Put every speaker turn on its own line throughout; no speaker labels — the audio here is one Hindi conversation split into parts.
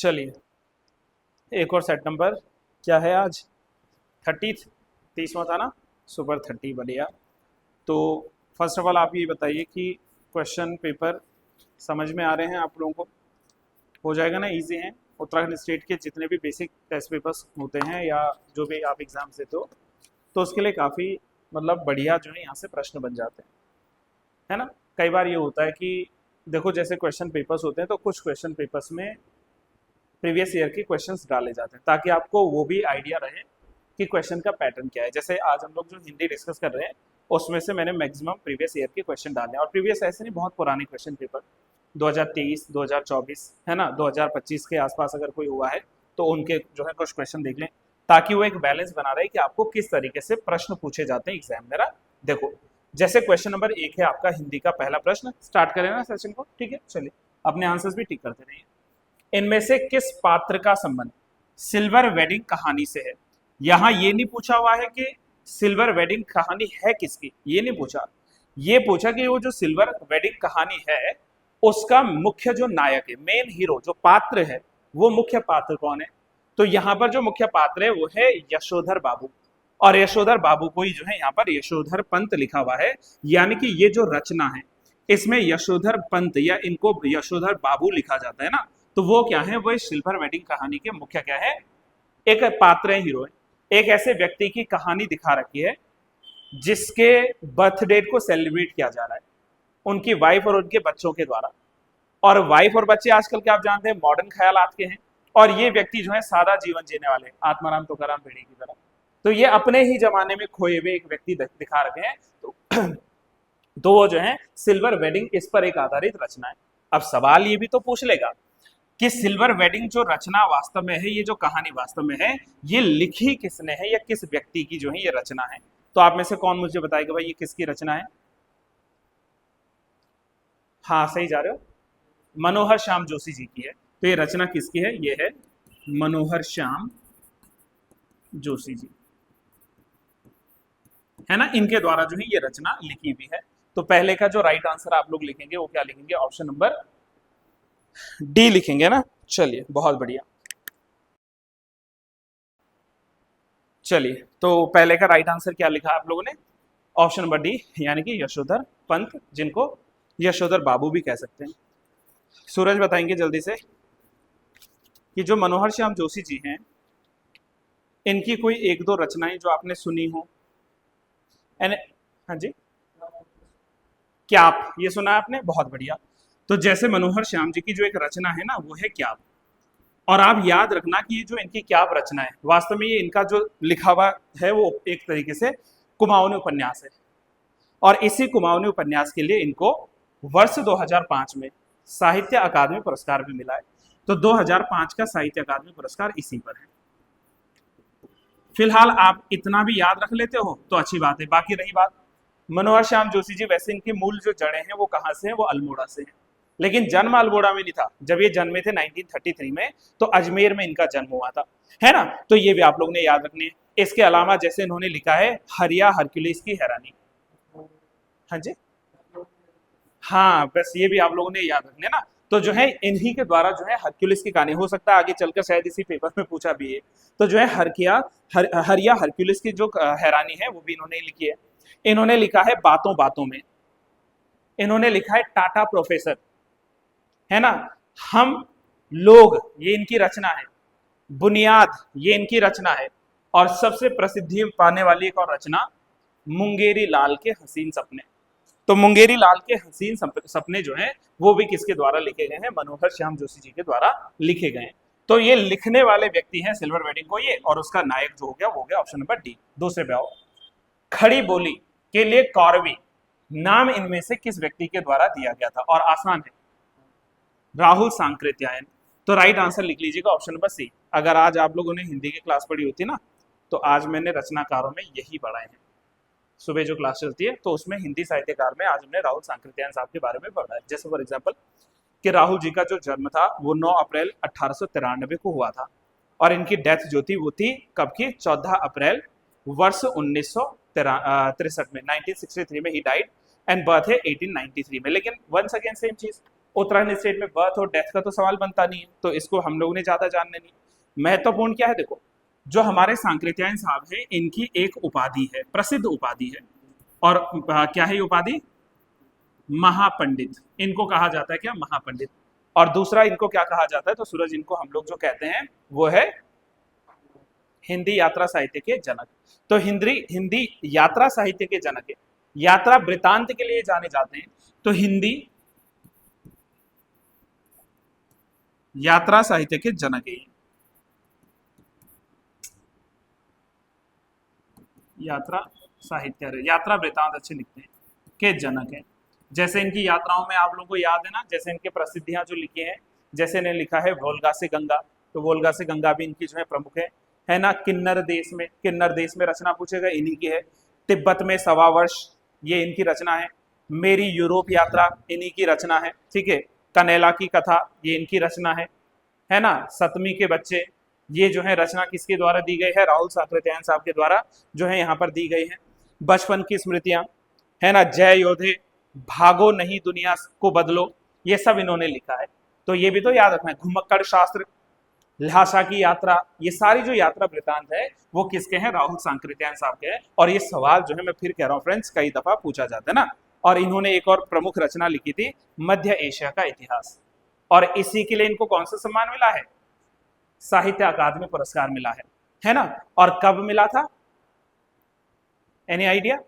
चलिए, एक और सेट नंबर क्या है आज? 30, 30वां था ना? सुपर 30, बढ़िया। तो फर्स्ट ऑफ ऑल आप ये बताइए कि क्वेश्चन पेपर समझ में आ रहे हैं आप लोगों को? हो जाएगा ना? इजी हैं? उत्तराखंड स्टेट के जितने भी बेसिक टेस्ट पेपर्स होते हैं या जो भी आप एग्ज़ाम देते हो, तो उसके लिए काफ़ी मतलब बढ़िया जो है यहाँ से प्रश्न बन जाते हैं, है ना? कई बार ये होता है कि देखो, जैसे क्वेश्चन पेपर्स होते हैं तो कुछ क्वेश्चन पेपर्स में प्रीवियस ईयर के क्वेश्चंस डाले जाते हैं ताकि आपको वो भी आइडिया रहे कि क्वेश्चन का पैटर्न क्या है। जैसे आज हम लोग जो हिंदी डिस्कस कर रहे हैं उसमें से मैंने मैक्सिमम प्रीवियस ईयर के क्वेश्चन डाले हैं, और प्रीवियस ऐसे नहीं, बहुत पुराने क्वेश्चन पेपर 2023, 2024, है ना, 2025 के आसपास अगर कोई हुआ है तो उनके जो है कुछ क्वेश्चन देख लें, ताकि वो एक बैलेंस बना रहे कि आपको किस तरीके से प्रश्न पूछे जाते हैं एग्जाम में। देखो, जैसे क्वेश्चन नंबर 1 है आपका हिंदी का पहला प्रश्न। स्टार्ट करें ना सेशन को? ठीक है, चलिए अपने आंसर्स भी टिक करते रहिए। इनमें से किस पात्र का संबंध सिल्वर वेडिंग कहानी से है? यहां ये नहीं पूछा हुआ है कि सिल्वर वेडिंग कहानी है किसकी, ये नहीं पूछा। ये पूछा कि वो जो सिल्वर वेडिंग कहानी है उसका मुख्य जो नायक है, मेन हीरो जो पात्र है, वो मुख्य पात्र कौन है? तो यहां पर जो मुख्य पात्र है वो है यशोधर बाबू, और यशोधर बाबू को ही जो है यहाँ पर यशोधर पंत लिखा हुआ है। यानी कि ये जो रचना है इसमें यशोधर पंत या इनको यशोधर बाबू लिखा जाता है ना, तो वो क्या है? वो सिल्वर वेडिंग कहानी के मुख्य क्या है? एक पात्र है, हीरो है। एक ऐसे व्यक्ति की कहानी दिखा रखी है जिसके बर्थ डेट को सेलिब्रेट किया जा रहा है उनकी वाइफ और उनके बच्चों के द्वारा। और वाइफ और बच्चे आजकल क्या आप जानते हैं, मॉडर्न ख्यालात के हैं, और ये व्यक्ति जो है सादा जीवन जीने वाले, आत्माराम तुकाराम भेड़ी की तरह। तो ये अपने ही जमाने में खोए हुए एक व्यक्ति दिखा रखे हैं। तो वो जो है सिल्वर वेडिंग इस पर एक आधारित रचना है। अब सवाल ये भी तो पूछ लेगा कि सिल्वर वेडिंग जो रचना वास्तव में है, ये जो कहानी वास्तव में है, ये लिखी किसने है या किस व्यक्ति की जो है ये रचना है? तो आप में से कौन मुझे बताएगा भाई ये किसकी रचना है? हाँ, सही जा रहे हो, मनोहर श्याम जोशी जी की है। तो ये रचना किसकी है? ये है मनोहर श्याम जोशी जी, है ना, इनके द्वारा जो है ये रचना लिखी हुई है। तो पहले का जो राइट आंसर आप लोग लिखेंगे वो क्या लिखेंगे? ऑप्शन नंबर डी लिखेंगे ना। चलिए, बहुत बढ़िया। चलिए, तो पहले का राइट आंसर क्या लिखा आप लोगों ने? ऑप्शन नंबर डी, यानी कि यशोधर पंत, जिनको यशोधर बाबू भी कह सकते हैं। सूरज बताएंगे जल्दी से कि जो मनोहर श्याम जोशी जी हैं इनकी कोई एक दो रचनाएं जो आपने सुनी हो। हाँ जी, क्याप, ये सुना आपने? बहुत बढ़िया। तो जैसे मनोहर श्याम जी की जो एक रचना है ना वो है क्याप, और आप याद रखना कि ये जो इनकी क्याप रचना है वास्तव में ये इनका जो लिखा हुआ है वो एक तरीके से कुमाऊनी उपन्यास है, और इसी कुमाऊनी उपन्यास के लिए इनको वर्ष 2005 में साहित्य अकादमी पुरस्कार भी मिला है। तो 2005 का साहित्य अकादमी पुरस्कार इसी पर है। फिलहाल आप इतना भी याद रख लेते हो तो अच्छी बात है। बाकी रही बात मनोहर श्याम जोशी जी, वैसे इनकी मूल जो जड़ें हैं वो कहाँ से हैं? वो अल्मोड़ा से हैं, लेकिन जन्म अल्मोड़ा में नहीं था। जब ये जन्मे थे 1933 में तो अजमेर में इनका जन्म हुआ था, है ना। तो ये भी आप लोग ने याद रखने। इसके अलावा जैसे इन्होंने लिखा है हरिया हरक्यूलिस की हैरानी, हाँ जी, हाँ, बस ये भी आप लोगों ने याद रखने ना। तो जो है इन्हीं के द्वारा जो है हरक्यूलिस की कहानी, हो सकता है आगे चलकर शायद इसी पेपर में पूछा भी है। तो जो है हरिया हरक्यूलिस की जो हैरानी है वो भी इन्होंने लिखी है। इन्होंने लिखा है बातों बातों में, इन्होंने लिखा है टाटा प्रोफेसर, है ना, हम लोग, ये इनकी रचना है। बुनियाद, ये इनकी रचना है। और सबसे प्रसिद्धि पाने वाली एक और रचना मुंगेरी लाल के हसीन सपने। तो मुंगेरी लाल के हसीन सपने जो हैं वो भी किसके द्वारा लिखे गए हैं? मनोहर श्याम जोशी जी के द्वारा लिखे गए हैं। तो ये लिखने वाले व्यक्ति हैं सिल्वर वेडिंग को ये, और उसका नायक जो हो गया वो हो गया ऑप्शन नंबर डी। दूसरे पे आओ। खड़ी बोली के लिए कौरवी नाम इनमें से किस व्यक्ति के द्वारा दिया गया था? और आसान है, राहुल सांकृत्यायन। तो राइट आंसर लिख लीजिएगा ऑप्शन नंबर सी। अगर आज आप लोगों ने हिंदी की क्लास पढ़ी होती ना तो आज मैंने रचनाकारों में यही पढ़ाए हैं। सुबह जो क्लास चलती है तो उसमें हिंदी साहित्यकार में आज हमने राहुल सांकृत्यायन साहब के बारे में पढ़ा है। जैसे फॉर एग्जाम्पल कि राहुल जी का जो जन्म था वो 9 अप्रैल 1893 को हुआ था, और इनकी डेथ जो थी वो थी कब की? 14 अप्रैल वर्ष 1963 में, 1963 में ही डाइड, एंड बर्थ है 1893 में। लेकिन वंस अगेन सेम चीज, उत्तराखंड स्टेट में बर्थ और डेथ का तो सवाल बनता नहीं है, तो इसको हम लोग ने ज्यादा जानने नहीं। महत्वपूर्ण क्या है, देखो जो हमारे सांकृत्यायन साहब है इनकी एक उपाधि है, प्रसिद्ध उपाधि है, और क्या है ये उपाधि? महापंडित। इनको कहा जाता है क्या? महापंडित। और दूसरा इनको क्या कहा जाता है? तो सूरज इनको हम लोग जो कहते हैं वो है हिंदी यात्रा साहित्य के जनक। तो हिंदी यात्रा साहित्य के जनक है, यात्रा वृतांत के लिए जाने जाते हैं। तो हिंदी यात्रा साहित्य के जनक है, यात्रा साहित्य, यात्रा वृतांत अच्छे लिखते हैं, के जनक है। जैसे इनकी यात्राओं में आप लोगों को याद है ना, जैसे इनके प्रसिद्धियां जो लिखी हैं, जैसे इन्हें लिखा है वोल्गा से गंगा, तो वोल्गा से गंगा भी इनकी जो है प्रमुख है ना। किन्नर देश में रचना पूछेगा इन्हीं की है। तिब्बत में 1.25 वर्ष, ये इनकी रचना है। मेरी यूरोप यात्रा इन्हीं की रचना है, ठीक है। कनेला की कथा ये इनकी रचना है ना। सतमी के बच्चे, ये जो है रचना किसके द्वारा दी गई है? राहुल सांकृत्यायन साहब के द्वारा जो है यहाँ पर दी गई है। बचपन की स्मृतियां, है ना, जय योधे, भागो नहीं दुनिया को बदलो, ये सब इन्होंने लिखा है। तो ये भी तो याद रखना है। घुमक्कड़ शास्त्र, ल्हासा की यात्रा, ये सारी जो यात्रा वृतांत है वो किसके हैं? राहुल सांकृत्यायन साहब के हैं। और ये सवाल जो है मैं फिर कह रहा हूँ फ्रेंड्स, कई दफा पूछा जाता है ना। और इन्होंने एक और प्रमुख रचना लिखी थी, मध्य एशिया का इतिहास, और इसी के लिए इनको कौन सा सम्मान मिला है? साहित्य अकादमी पुरस्कार मिला है ना। और कब मिला था? Any idea?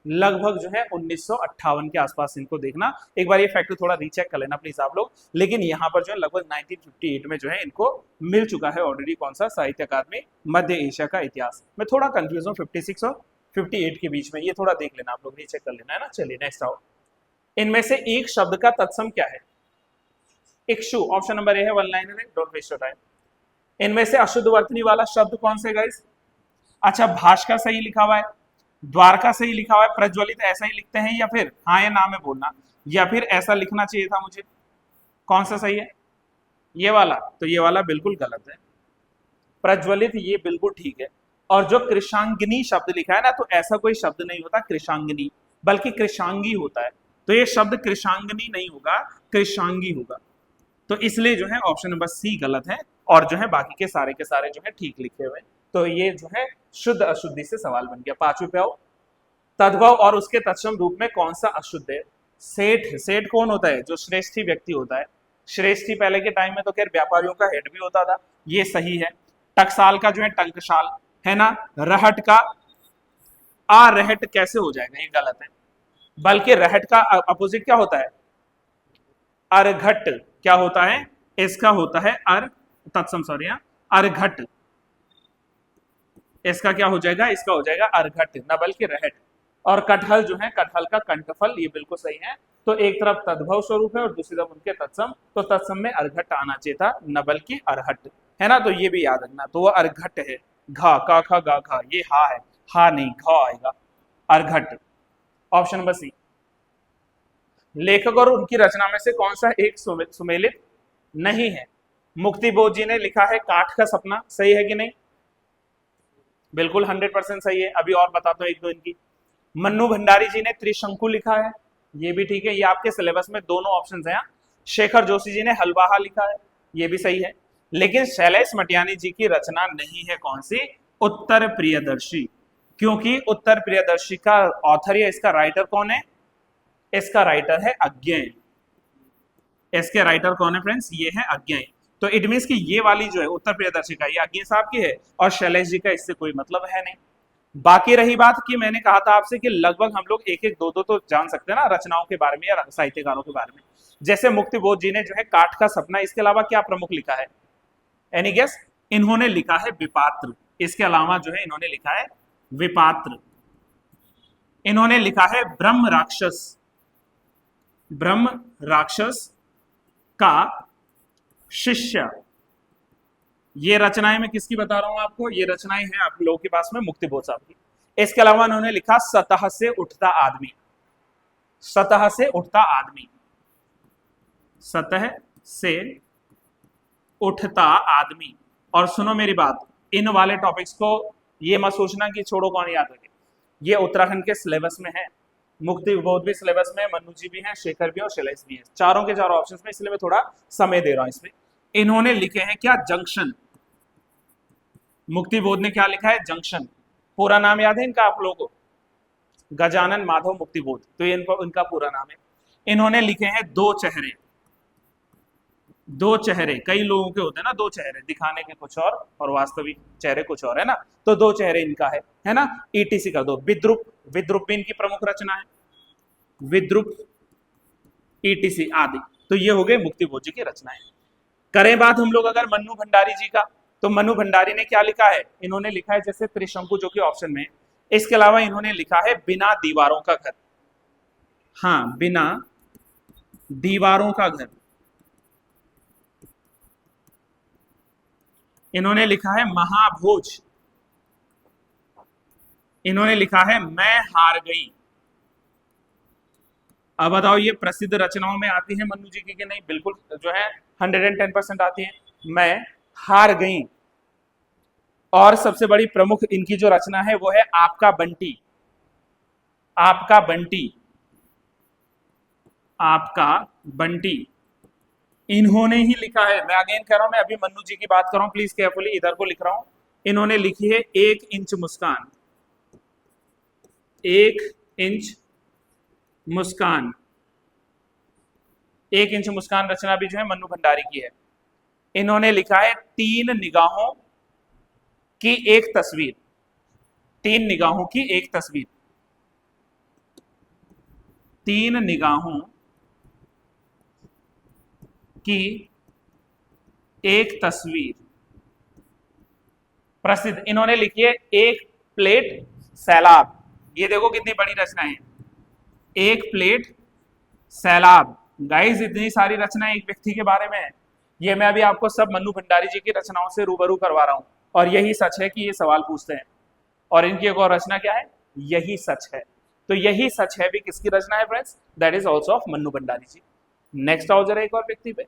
लगभग जो है 1958 के आसपास इनको देखना। एक बार ये फैक्ट थोड़ा रीचेक कर लेना प्लीज आप लोग। लेकिन यहाँ पर जो है लगभग 1958 में जो है इनको मिल चुका है ऑलरेडी कौन सा? साहित्य अकादमी मध्य एशिया का इतिहास। मैं थोड़ा कंफ्यूज हूँ 56 और 58 के बीच में, ये थोड़ा देख लेना आप लोग, रीचेक कर लेना, है ना। चलिए नेक्स्ट आओ। इनमें से एक शब्द का तत्सम क्या है? इक्षु, ऑप्शन नंबर ए है, वन लाइनर है, डोंट वेस्ट योर टाइम। इनमें से अशुद्ध वर्तनी वाला शब्द कौन से गाइस? अच्छा, भाष्कर सही लिखा हुआ है, द्वारका सही लिखा हुआ है, प्रज्वलित ऐसा ही लिखते हैं, या फिर हाँ या ना में बोलना, या फिर ऐसा लिखना चाहिए था मुझे? कौन सा सही है? ये वाला? तो ये वाला बिल्कुल गलत है। प्रज्वलित ये बिल्कुल ठीक है। और जो कृषांगिनी शब्द लिखा है ना, तो ऐसा कोई शब्द नहीं होता कृषांगिनी, बल्कि कृषांगी होता है। तो ये शब्द कृषांगिनी नहीं होगा, कृषांगी होगा। तो इसलिए जो है ऑप्शन नंबर सी गलत है, और जो है बाकी के सारे जो है ठीक लिखे हुए। तो ये जो है शुद्ध अशुद्धि से सवाल बन गया। पांचवें पे आओ। तद्भव और उसके तत्सम रूप में कौन सा अशुद्ध है? सेठ। सेठ कौन होता है? जो श्रेष्ठी व्यक्ति होता है। श्रेष्ठी पहले के टाइम में तो खैर व्यापारियों का हेड भी होता था, ये सही है। टकसाल का जो है टंकशाल, है ना। रहट का रहट कैसे हो जाएगा? ये गलत है, बल्कि रहट का अपोजिट क्या होता है? अर्घट। क्या होता है? इसका होता है तत्सम, सॉरी, अर्घट। इसका क्या हो जाएगा? इसका हो जाएगा अर्घट, न बल्कि रहट। और कटहल जो है, कटहल का कंठफल, ये बिल्कुल सही है। तो एक तरफ तद्भव स्वरूप है और दूसरी तरफ उनके तत्सम, तो तत्सम में अर्घट आना चाहिए था, न बल्कि अर्हट, है ना। तो ये भी याद रखना। तो वो अर्घट है, घा का खा गा घा, ये हा है, हा नहीं घा आएगा, अर्घट। ऑप्शन नंबर सी। लेखक और उनकी रचना में से कौन सा एक सुमेलित नहीं है? मुक्ति बोध जी ने लिखा है काठ का सपना, सही है कि नहीं? बिल्कुल 100% सही है। अभी और बताता हूँ एक दो इनकी। मन्नू भंडारी जी ने त्रिशंकु लिखा है, ये भी ठीक है, ये आपके सिलेबस में दोनों ऑप्शंस हैं। शेखर जोशी जी ने हलवाहा लिखा है, ये भी सही है। लेकिन शैलेश मटियानी जी की रचना नहीं है, कौन सी? उत्तर प्रियदर्शी। क्योंकि उत्तर प्रियदर्शी का ऑथर या इसका राइटर कौन है? इसका राइटर है अज्ञेय। इसके राइटर कौन है फ्रेंड्स? ये है अज्ञेय। तो इट मीन्स कि ये वाली जो है उत्तर प्रियदर्शी का, ये अज्ञेय साहब की है, और शैलेश जी का इससे कोई मतलब है नहीं। बाकी रही बात कि मैंने कहा था आपसे कि लगभग हम लोग एक एक दो दो तो जान सकते हैं ना रचनाओं के बारे में या साहित्यकारों के बारे में। जैसे मुक्ति बोध जी ने जो है काठ का सपना, इसके अलावा क्या प्रमुख लिखा है? Any guess? इन्होंने लिखा है विपात्र। इसके अलावा जो है इन्होंने लिखा है विपात्र। इन्होंने लिखा है ब्रह्म राक्षस। ब्रह्म राक्षस का शिष्य। ये रचनाएं मैं किसकी बता रहा हूं आपको? ये रचनाएं हैं आप लोगों के पास में मुक्ति बोध साहब की। इसके अलावा उन्होंने लिखा सतह से उठता आदमी। सतह से उठता आदमी, सतह से उठता आदमी। और सुनो मेरी बात, इन वाले टॉपिक्स को ये मत सोचना कि छोड़ो कौन याद रखे, ये उत्तराखंड के सिलेबस में है। मुक्ति बोध भी सिलेबस में, मन्नू जी भी हैं, शेखर भी और शैलेश भी हैं, चारों के चारों ऑप्शंस में, इसलिए मैं थोड़ा समय दे रहा हूं इसमें। इन्होंने लिखे हैं क्या, जंक्शन। मुक्ति बोध ने क्या लिखा है, जंक्शन। पूरा नाम याद है इनका आप लोगों को, गजानन माधव मुक्ति बोध, तो ये इनका पूरा नाम है। इन्होंने लिखे हैं दो चेहरे। दो चेहरे कई लोगों के होते हैं ना, दो चेहरे, दिखाने के कुछ और वास्तविक चेहरे कुछ और, है ना। तो दो चेहरे इनका है ना। ईटीसी कर दो। विद्रुप, विद्रुप भी इनकी प्रमुख रचना है, विद्रुप, ईटीसी आदि। तो ये हो गए मुक्ति बोध जी की रचनाएं। करें बात हम लोग अगर मन्नू भंडारी जी का, तो मन्नू भंडारी ने क्या लिखा है, इन्होंने लिखा है जैसे त्रिशंकु जो कि ऑप्शन में है। इसके अलावा इन्होंने लिखा है बिना दीवारों का घर। हाँ, बिना दीवारों का घर। इन्होंने लिखा है महाभोज। इन्होंने लिखा है मैं हार गई। अब बताओ ये प्रसिद्ध रचनाओं में आती है मन्नू जी की कि नहीं, बिल्कुल जो है 110% आती है, मैं हार गई। और सबसे बड़ी प्रमुख इनकी जो रचना है वो है आपका बंटी। आपका बंटी, आपका बंटी इन्होंने ही लिखा है। मैं अगेन कह रहा हूं, मैं अभी मन्नू जी की बात कर रहा हूं, प्लीज केयरफुली इधर को लिख रहा हूं। इन्होंने लिखी है 1 इंच मुस्कान। 1 इंच मुस्कान। 1 इंच मुस्कान रचना भी जो है मन्नू भंडारी की है। इन्होंने लिखा है 3 निगाहों की एक तस्वीर। 3 निगाहों की एक तस्वीर। 3 निगाहों की एक तस्वीर प्रसिद्ध। इन्होंने लिखी है 1 प्लेट सैलाब। ये देखो कितनी बड़ी रचना है, 1 प्लेट सैलाब। गाइस इतनी सारी रचनाएं एक व्यक्ति के बारे में है। ये मैं अभी आपको सब मन्नू भंडारी जी की रचनाओं से रूबरू करवा रहा हूं, और यही सच है कि ये सवाल पूछते हैं। और इनकी एक और रचना क्या है, यही सच है। तो यही सच है भी किसकी रचना है friends, that is also of Mannu Bhandari ji. Next आओ जरा एक और व्यक्ति पे।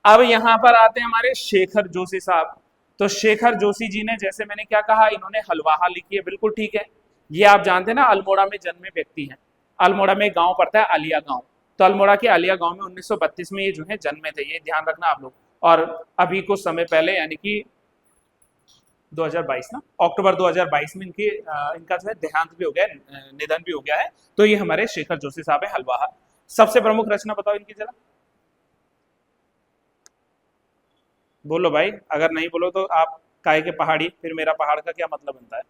अब यहां पर आते हैं हमारे शेखर जोशी साहब। तो शेखर जोशी जी ने, जैसे मैंने क्या कहा, इन्होंने हलवाहा लिखी है, बिल्कुल ठीक है। ये आप जानते हैं ना, अल्मोड़ा में जन्मे व्यक्ति हैं। अल्मोड़ा में एक गांव पड़ता है आलिया गांव, तो अल्मोड़ा के आलिया गांव में 1932 में ये जो है जन्मे थे, ये ध्यान रखना आप लोग। और अभी कुछ समय पहले यानी कि 2022 ना, अक्टूबर 2022 में इनका जो है देहांत भी हो गया, निधन भी हो गया है। तो ये हमारे शेखर जोशी साहब है, हलवाहा। सबसे प्रमुख रचना बताओ इनकी जरा, बोलो भाई। अगर नहीं बोलो तो आप काय के पहाड़ी, फिर मेरा पहाड़ का क्या मतलब बनता है।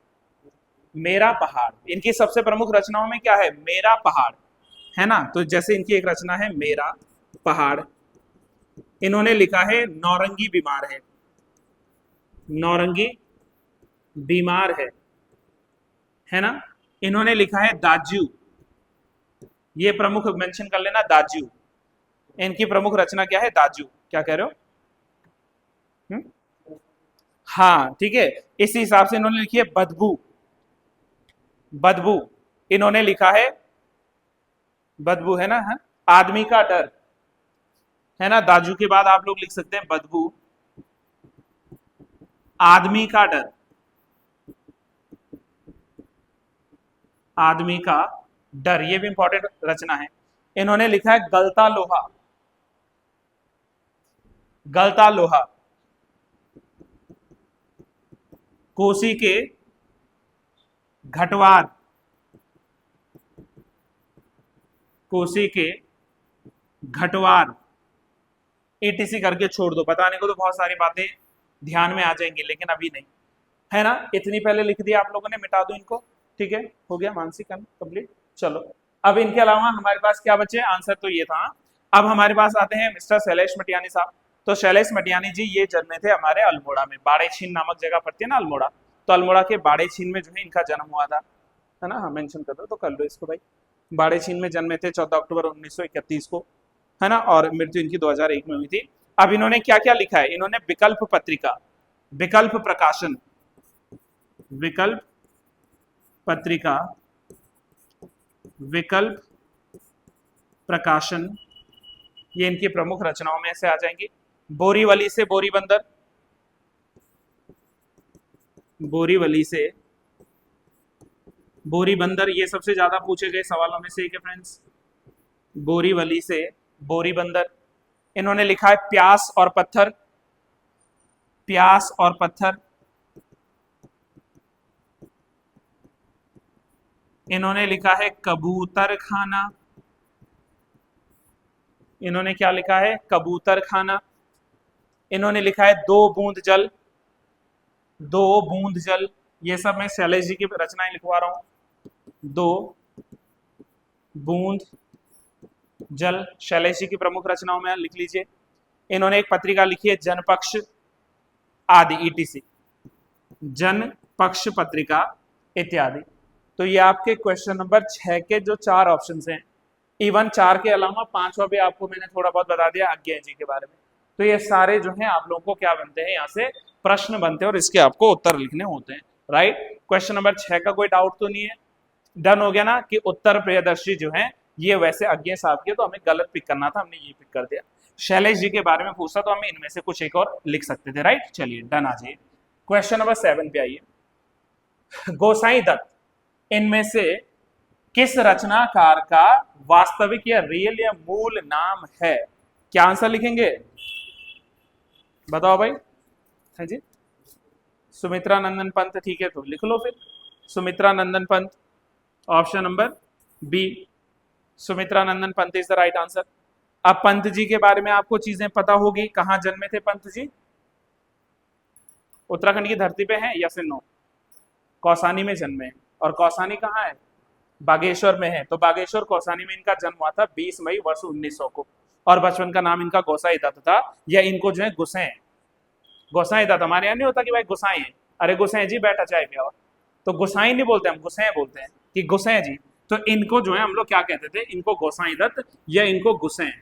मेरा पहाड़ इनकी सबसे प्रमुख रचनाओं में क्या है, मेरा पहाड़, है ना। तो जैसे इनकी एक रचना है मेरा पहाड़। इन्होंने लिखा है नौरंगी बीमार है। नौरंगी बीमार है ना। इन्होंने लिखा है दाज्यू। ये प्रमुख मेंशन कर लेना, दाज्यू। इनकी प्रमुख रचना क्या है, दाज्यू। क्या कह रहे हो? हाँ ठीक है। इसी हिसाब से इन्होंने लिखी है बदबू। बदबू इन्होंने लिखा है, बदबू है ना, है? आदमी का डर, है ना। दाजू के बाद आप लोग लिख सकते हैं बदबू, आदमी का डर, आदमी का डर। ये भी इंपॉर्टेंट रचना है। इन्होंने लिखा है गलता लोहा। गलता लोहा, कोसी के घटवार, कोसी के घटवार, एटीसी करके छोड़ दो। बताने को तो बहुत सारी बातें ध्यान में आ जाएंगी, लेकिन अभी नहीं, है ना। इतनी पहले लिख दिया आप लोगों ने, मिटा दो इनको, ठीक है, हो गया मानसिक कंप्लीट। चलो अब इनके अलावा हमारे पास क्या बचे, आंसर तो ये था। अब हमारे पास आते हैं मिस्टर शैलेश मटियानी साहब। तो शैलेश मटियानी जी ये जन्मे थे हमारे अल्मोड़ा में, बाड़ेछीन नामक जगह पड़ती है ना अल्मोड़ा। तो अल्मोड़ा के बाड़ेछीन में जो है इनका जन्म हुआ था, है ना। हाँ मेंशन कर दो तो कर लो इसको भाई। बाड़ेछीन में जन्मे थे 14 अक्टूबर 1931 को, है ना। और मृत्यु इनकी 2001 में हुई थी। अब इन्होंने क्या क्या लिखा है, इन्होंने विकल्प पत्रिका, विकल्प प्रकाशन, विकल्प पत्रिका, विकल्प प्रकाशन, ये इनकी प्रमुख रचनाओं में से आ जाएंगी। बोरीवली से बोरीबंदर, बोरीवली से बोरी बंदर, ये सबसे ज्यादा पूछे गए सवालों में से एक है फ्रेंड्स, बोरीवली से बोरी बंदर। इन्होंने लिखा है प्यास और पत्थर, प्यास और पत्थर। इन्होंने लिखा है कबूतर खाना, इन्होंने क्या लिखा है, कबूतर खाना। इन्होंने लिखा है दो बूंद जल, दो बूंद जल। ये सब मैं शैलेश जी की रचनाएं लिखवा रहा हूं। दो बूंद जल शैलेश जी की प्रमुख रचनाओं में लिख लीजिए। इन्होंने एक पत्रिका लिखी है जनपक्ष आदि ईटीसी, जनपक्ष पत्रिका इत्यादि। तो ये आपके क्वेश्चन नंबर 6 के जो 4 ऑप्शन हैं, इवन 4 के अलावा 5वां भी आपको मैंने थोड़ा बहुत बता दिया आज्ञा जी के बारे में। तो ये सारे जो हैं आप लोगों को क्या बनते हैं, यहाँ से प्रश्न बनते हैं और इसके आपको उत्तर लिखने होते हैं। राइट, क्वेश्चन नंबर 6 का कोई डाउट तो नहीं है? डन हो गया ना कि उत्तर प्रियदर्शी जो है ये वैसे अज्ञा साहब के, तो हमें गलत पिक करना था, हमने ये पिक कर दिया। शैलेश जी के बारे में पूछा तो हमें इनमें से कुछ एक और लिख सकते थे। राइट, चलिए डन आ जाइए। क्वेश्चन नंबर 7 पे आइए। गोसाई दत्त इनमें से किस रचनाकार का वास्तविक या रियल या मूल नाम है? क्या आंसर लिखेंगे, बताओ भाई। हाँ जी, सुमित्रा नंदन पंत, ठीक है तो लिख लो फिर Sumitra Nandan Pant. Option number B, Sumitra Nandan Pant is the right answer. अब पंत जी के बारे में आपको चीजें पता होगी, कहां जन्मे थे पंत जी? उत्तराखंड की धरती पे हैं या फिर नो? कौसानी में जन्मे हैं। और कौसानी कहाँ है? बागेश्वर में है। तो बागेश्वर कौसानी में इनका जन्म हुआ था 20 मई वर्ष 1900 को। और बचपन का नाम इनका गोसाई दत्त था, या इनको जो है गुस्से, गोसाई दत्त। हमारे यहाँ नहीं होता कि भाई गुसाई है, अरे गुस्से जी बैठा चाय पिया, तो गुसाई नहीं बोलते हम, गुस्से बोलते हैं कि गुस्से जी। तो इनको जो है हम लोग क्या कहते थे, इनको गोसाई दत्त या इनको गुस्से।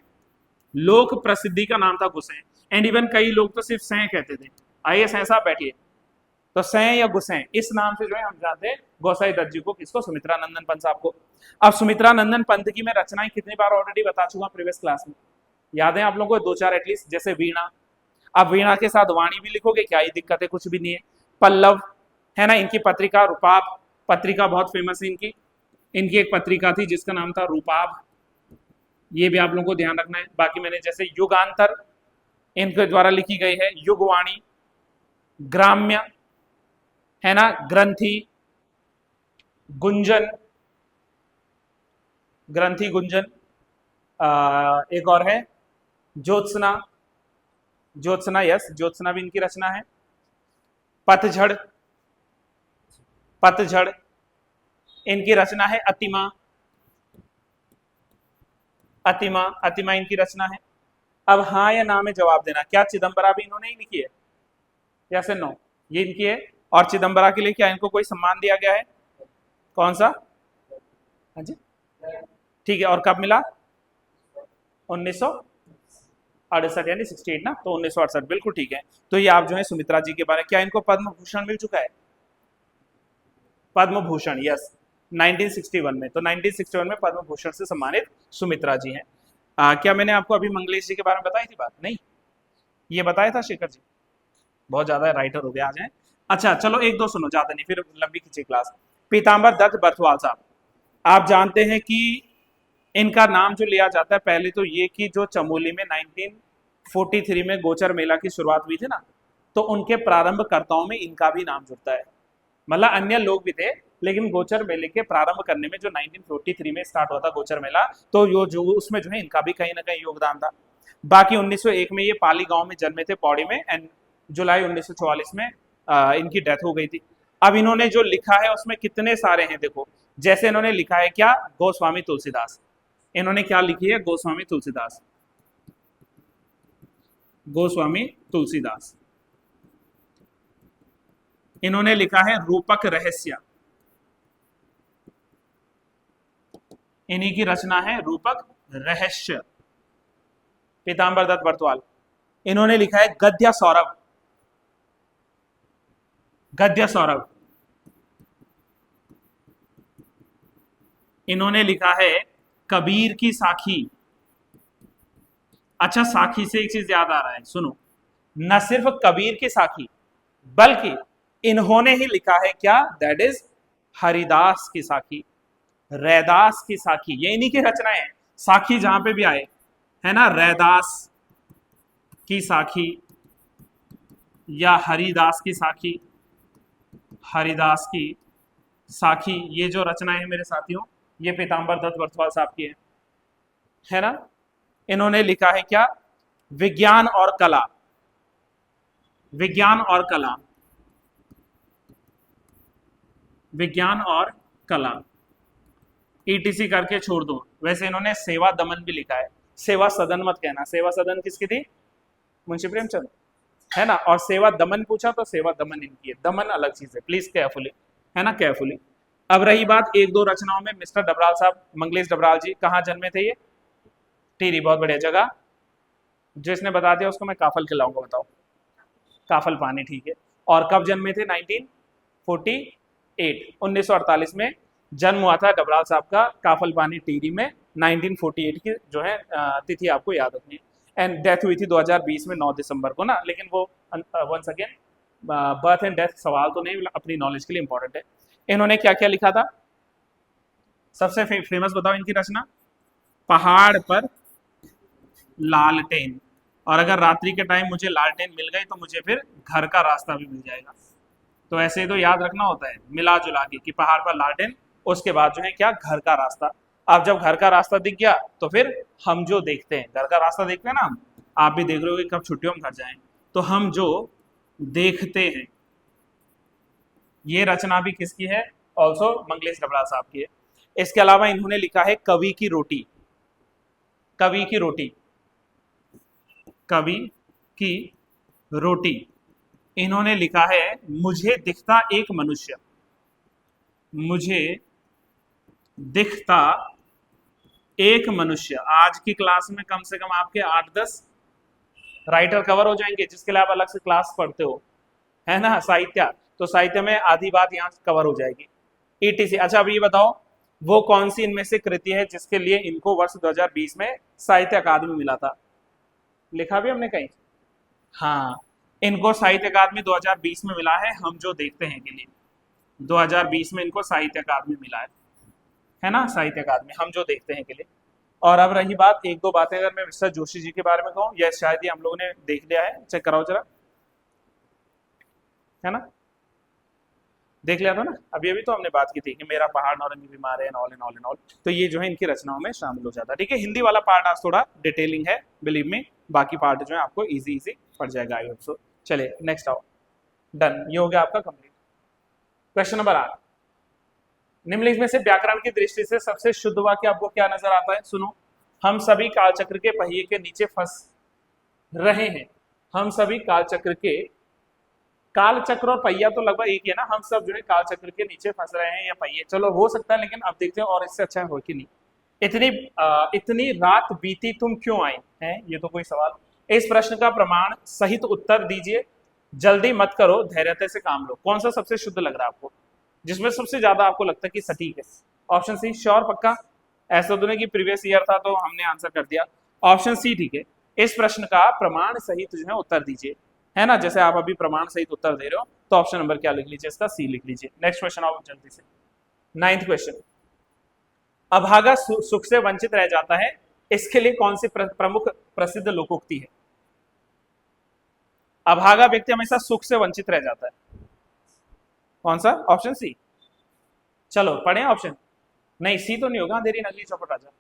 लोक प्रसिद्धि का नाम था गुस्से। एंड इवन कई लोग तो सिर्फ सै कहते थे। आइए सै साहब बैठिए। तो सै या गुस्से इस नाम से जो है हम जानते हैं गोसाई दत्त जी को, किसको? सुमित्रा नंदन पंत साहब को। अब सुमित्रा नंदन पंत की मैं रचनाएं कितनी बार ऑलरेडी बता चुका प्रीवियस क्लास में, याद है आप लोगों को? 2-4 एटलीस्ट। जैसे वीणा, अब वीणा के साथ वाणी भी लिखोगे, क्या ही दिक्कत है? कुछ भी नहीं है। पल्लव है ना, इनकी पत्रिका रूपाब पत्रिका बहुत फेमस है इनकी। इनकी एक पत्रिका थी जिसका नाम था रूपाब, ये भी आप लोगों को ध्यान रखना है। बाकी मैंने जैसे युगांतर इनके द्वारा लिखी गई है, युगवाणी, ग्राम्य है ना, ग्रंथि, गुंजन, ग्रंथि गुंजन, एक और है ज्योत्सना, ज्योत्सना, यस ज्योत्सना भी इनकी रचना है। पतझड़, पतझड़ इनकी रचना है। अतिमा, अतिमा, अतिमा इनकी रचना है। अब हाँ या ना में जवाब देना, क्या चिदम्बरा भी इन्होंने ही लिखी है या फिर नो? ये इनकी है। और चिदम्बरा के लिए क्या इनको कोई सम्मान दिया गया है? कौन सा? हाँ जी, ठीक है। और कब मिला? 1968, यानी 68 ना, तो 1968 बिल्कुल ठीक है। तो ये आप जो है सुमित्रा जी के बारे में, क्या इनको पद्म भूषण मिल चुका है? पद्म भूषण, यस 1961 में। तो 1961 में पद्म भूषण से सम्मानित सुमित्रा जी हैं। क्या मैंने आपको अभी मंगलेश जी के बारे में बताई थी बात? नहीं, ये बताया था शेखर जी? बहुत ज्यादा राइटर हो गया आज हैं। अच्छा चलो एक दो सुनो, ज्यादा नहीं, फिर लंबी खींची क्लास। पीताम्बर दत्त बर्थवाल साहब, आप जानते हैं कि इनका नाम जो लिया जाता है, पहले तो ये कि जो चमोली में 1943 में गोचर मेला की शुरुआत हुई थी ना, तो उनके प्रारंभकर्ताओं में इनका भी नाम जुड़ता है। मतलब अन्य लोग भी थे, लेकिन गोचर मेले के प्रारंभ करने में जो 1943 में स्टार्ट हुआ था गोचर मेला, तो यो जो उसमें जो है इनका भी कहीं ना कहीं योगदान था। बाकी 1901 में ये पाली गांव में जन्मे थे, पौड़ी में, एंड जुलाई 1944 में इनकी डेथ हो गई थी। अब इन्होंने जो लिखा है उसमें कितने सारे हैं देखो। जैसे इन्होंने लिखा है क्या, गोस्वामी तुलसीदास। इन्होंने क्या लिखी है? गोस्वामी तुलसीदास, गोस्वामी तुलसीदास। इन्होंने लिखा है रूपक रहस्य, इन्हीं की रचना है रूपक रहस्य, पीताम्बर दत्त बर्थवाल। इन्होंने लिखा है गद्य सौरभ, गद्य सौरभ। इन्होंने लिखा है कबीर की साखी। अच्छा, साखी से एक चीज याद आ रहा है, सुनो, न सिर्फ कबीर की साखी, बल्कि इन्होंने ही लिखा है क्या, दैट इज हरिदास की साखी, रैदास की साखी, ये इन्हीं की रचनाएं हैं। साखी जहां पे भी आए, है ना, रैदास की साखी या हरिदास की साखी, हरिदास की साखी, ये जो रचनाएं हैं मेरे साथियों, ये पीताम्बर दत्त बरथवाल साहब की है ना। इन्होंने लिखा है क्या, विज्ञान और कला, विज्ञान और कला, विज्ञान और कला, ईटीसी करके छोड़ दो। वैसे इन्होंने सेवा दमन भी लिखा है, सेवा सदन मत कहना, सेवा सदन किसकी थी, मुंशी प्रेमचंद, है ना। और सेवा दमन पूछा तो सेवा दमन इनकी है, दमन अलग चीज है, प्लीज केयरफुली, है ना, केयरफुली। अब रही बात एक दो रचनाओं में, मिस्टर डबराल साहब, मंगलेश डबराल जी कहाँ जन्मे थे ये, टिहरी, बहुत बढ़िया जगह, जिसने बता दिया उसको मैं काफल खिलाऊंगा, बताओ, काफल पानी, ठीक है। और कब जन्मे थे, 1948, 1948 में जन्म हुआ था डबराल साहब का, काफल पानी टिहरी में, 1948 की जो है तिथि आपको याद रखनी है। एंड डेथ हुई थी 2020 में 9 दिसंबर को ना, लेकिन वो once again birth and death सवाल तो नहीं, अपनी नॉलेज के लिए इंपॉर्टेंट है। इन्होंने क्या क्या लिखा था, सबसे फेमस बताओ इनकी रचना, पहाड़ पर लालटेन, और अगर रात्रि के टाइम मुझे लालटेन मिल गई तो मुझे फिर घर का रास्ता भी मिल जाएगा। तो ऐसे तो याद रखना होता है मिला जुला के कि पहाड़ पर लालटेन, उसके बाद जो है क्या, घर का रास्ता। अब जब घर का रास्ता दिख गया तो फिर हम जो देखते हैं, घर का रास्ता देखते हैं ना हम, आप भी देख रहे हो कि कब छुट्टियों में घर जाएं, तो हम जो देखते हैं, ये रचना भी किसकी है, ऑल्सो मंगलेश डबराल साहब की है। इसके अलावा इन्होंने लिखा है कवि की रोटी, कवि की रोटी, कवि की रोटी, इन्होंने लिखा है, मुझे दिखता एक मनुष्य, मुझे दिखता एक मनुष्य। आज की क्लास में कम से कम आपके 8-10 राइटर कवर हो जाएंगे, जिसके लिए आप अलग से क्लास पढ़ते हो, है ना, साहित्य, तो साहित्य में आधी बात यहाँ कवर हो जाएगी, ईटीसी। अच्छा अब ये बताओ, वो कौन सी इनमें से कृति है जिसके लिए इनको वर्ष 2020 में साहित्य अकादमी मिला था, लिखा भी हमने कहीं, हाँ, इनको साहित्य अकादमी 2020 में मिला है, हम जो देखते हैं के लिए, 2020 में इनको साहित्य अकादमी मिला है ना, साहित्य अकादमी, हम जो देखते हैं के लिए। और अब रही बात, एक दो बातें अगर मैं मिस्टर जोशी जी के बारे में कहूँ, या शायद ही हम लोगों ने देख लिया है, चेक कराओ जरा, है ना, देख लिया था ना, अभी तो हमने बात की थी कि मेरा पहाड़ नौरंगी बीमार है, all and all and all, तो ये जो है इनकी रचनाओं में शामिल हो जाता है, ठीक है। हिंदी वाला पार्ट आज थोड़ा डिटेलिंग है, बिलीव में, बाकी पार्ट जो है आपको इजी इजी पड़ जाएगा, आई होप सो। चलिए नेक्स्ट आओ, डन, ये हो गया आपका कंप्लीट। क्वेश्चन नंबर 8, निम्नलिखित में से व्याकरण की दृष्टि से सबसे शुद्ध वाक्य आपको क्या नजर आता है, सुनो, हम सभी कालचक्र के पहिए के नीचे फंस रहे हैं, हम सभी कालचक्र के, कालचक्र और पहिया तो लगभग एक ही है ना, हम सब जो है कालचक्र के नीचे फंस रहे हैं या पहिए, चलो हो सकता है, लेकिन अब देखते हैं और इससे अच्छा हो कि नहीं। इतनी रात बीती तुम क्यों आई हैं, ये तो कोई सवाल। इस प्रश्न का प्रमाण सहित उत्तर दीजिए, जल्दी मत करो, धैर्यता से काम लो। कौन सा सबसे शुद्ध लग रहा है आपको, जिसमें सबसे ज्यादा आपको लगता है कि सटीक है? ऑप्शन सी, श्योर, पक्का, ऐसा तो नहीं कि प्रीवियस ईयर था तो हमने आंसर कर दिया। ऑप्शन सी ठीक है, इस प्रश्न का प्रमाण सहित जो है उत्तर दीजिए, है ना, जैसे आप अभी प्रमाण सहित उत्तर दे रहे हो, तो ऑप्शन नंबर क्या लिख लीजिए, इसका सी लिख लीजिए। नेक्स्ट क्वेश्चन आओ जल्दी से, 9th क्वेश्चन, अभागा सुख से वंचित रह जाता है, इसके लिए कौन सी प्रमुख प्रसिद्ध लोकोक्ति है? अभागा व्यक्ति हमेशा सुख से वंचित रह जाता है, कौन सा? ऑप्शन सी, चलो पढ़े ऑप्शन, नहीं सी तो नहीं होगा, अंधेरी नगरी चौपट राजा,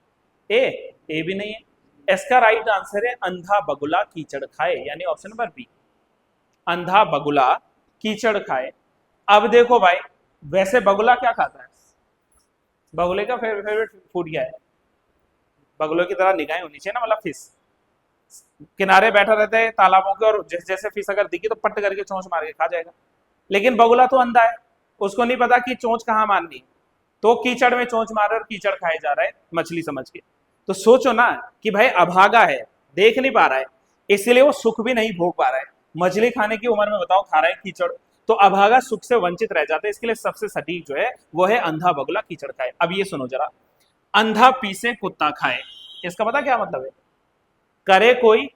ए भी नहीं है, इसका राइट आंसर है अंधा बगुला कीचड़ खाए, यानी ऑप्शन नंबर बी, अंधा बगुला कीचड़ खाए। अब देखो भाई, वैसे बगुला क्या खाता है, बगुले का फेवरेट फूड क्या है? बगुलों की तरह निगाहें होनी चाहिए ना, मतलब फिश किनारे बैठा रहता है तालाबों के, और जैसे जैसे फिश अगर दिखी तो पट करके चोंच मार के खा जाएगा। लेकिन बगुला तो अंधा है, उसको नहीं पता कि चोंच कहाँ मारनी, तो कीचड़ में चोंच मार और कीचड़ खाए जा रहा है मछली समझ के। तो सोचो ना कि भाई अभागा है, देख नहीं पा रहा है, इसलिए वो सुख भी नहीं भोग पा रहा है, मछली खाने की उम्र में बताओ खा रहा है कीचड़, तो अभागा सुख से वंचित रह जाता है। इसके लिए सबसे सटीक जो है वो है अंधा बगुला कीचड़ खाए। अब ये सुनो जरा, अंधा पीसे कुत्ता खाए, इसका पता क्या मतलब है? करे कोई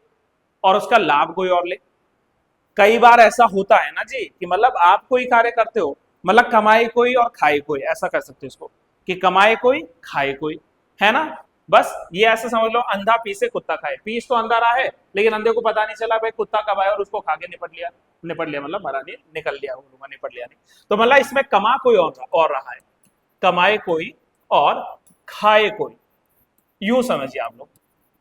और उसका लाभ कोई और ले। कई बार ऐसा होता है ना जी कि मतलब आप कोई कार्य करते हो मतलब कमाए कोई और खाए कोई, ऐसा कर सकते हो इसको कि कमाए कोई खाए कोई, है ना। बस ये ऐसे समझ लो, अंधा पीसे कुत्ता खाए, पीस तो अंधा रहा है लेकिन अंधे को पता नहीं चला भाई कुत्ता कब आया और उसको खा के निपट लिया। निपट लिया मतलब मरा नहीं, निकल लिया, निपट लिया नहीं। तो मतलब इसमें कमा कोई और रहा है, कमाए कोई और खाए कोई, यूं समझिए आप लोग।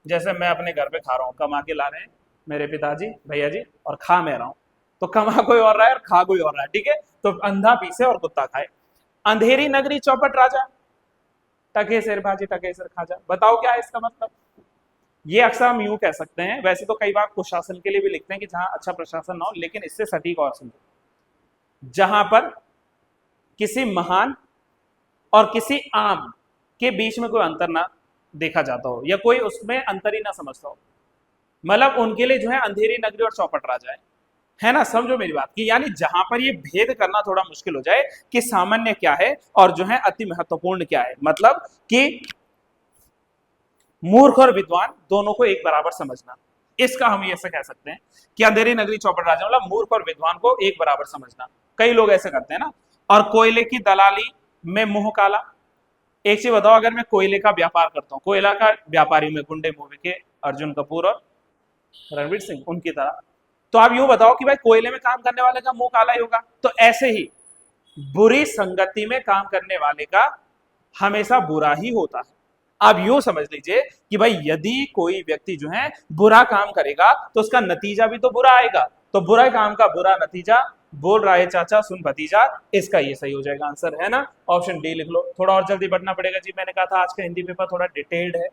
जैसे मैं अपने घर पे खा रहा हूँ, कमा के ला रहे हैं मेरे पिताजी भैया जी और खा मैं रहा हूँ, तो कमा कोई और रहा है और खा कोई और रहा है, ठीक है। तो अंधा पीसे और कुत्ता खाए। अंधेरी नगरी चौपट राजा, टके सिर भाजी टके सिर खाजा, बताओ क्या है इसका मतलब। ये अक्सर हम यूं कह सकते हैं, वैसे तो कई बार कुशासन के लिए भी लिखते हैं कि जहां अच्छा प्रशासन ना हो, लेकिन इससे सटीक और समझो, जहां पर किसी महान और किसी आम के बीच में कोई अंतर ना देखा जाता हो, या कोई उसमें अंतर ही ना समझता हो, मतलब उनके लिए जो है अंधेरी नगरी और चौपट राजा है ना। समझो मेरी बात की, यानी जहां पर ये भेद करना थोड़ा मुश्किल हो जाए कि सामान्य क्या है और जो है अति महत्वपूर्ण क्या है, मतलब कि मूर्ख और विद्वान दोनों को एक बराबर समझना, इसका हम ऐसे कह सकते हैं कि अंधेरी नगरी चौपट राजा मतलब मूर्ख और विद्वान को एक बराबर समझना। कई लोग ऐसे करते हैं ना। और कोयले की दलाली में मुंह काला, एक चीज बताओ, अगर मैं कोयले का व्यापार करता हूँ, कोयला का व्यापारी में गुंडे मूवी के अर्जुन कपूर और रणवीर सिंह उनकी तरह, तो आप यूं बताओ कि भाई कोयले में काम करने वाले का मुंह काला ही होगा। तो ऐसे ही बुरी संगति में काम करने वाले का हमेशा बुरा ही होता है। आप यूं समझ लीजिए कि भाई यदि कोई व्यक्ति जो है बुरा काम करेगा तो उसका नतीजा भी तो बुरा आएगा, तो बुरा काम का बुरा नतीजा, बोल रहा है चाचा सुन भतीजा, इसका ये सही हो जाएगा आंसर, है ना। ऑप्शन डी लिख लो। थोड़ा और जल्दी बढ़ना पड़ेगा जी, मैंने कहा था आज का हिंदी पेपर थोड़ा डिटेल्ड है,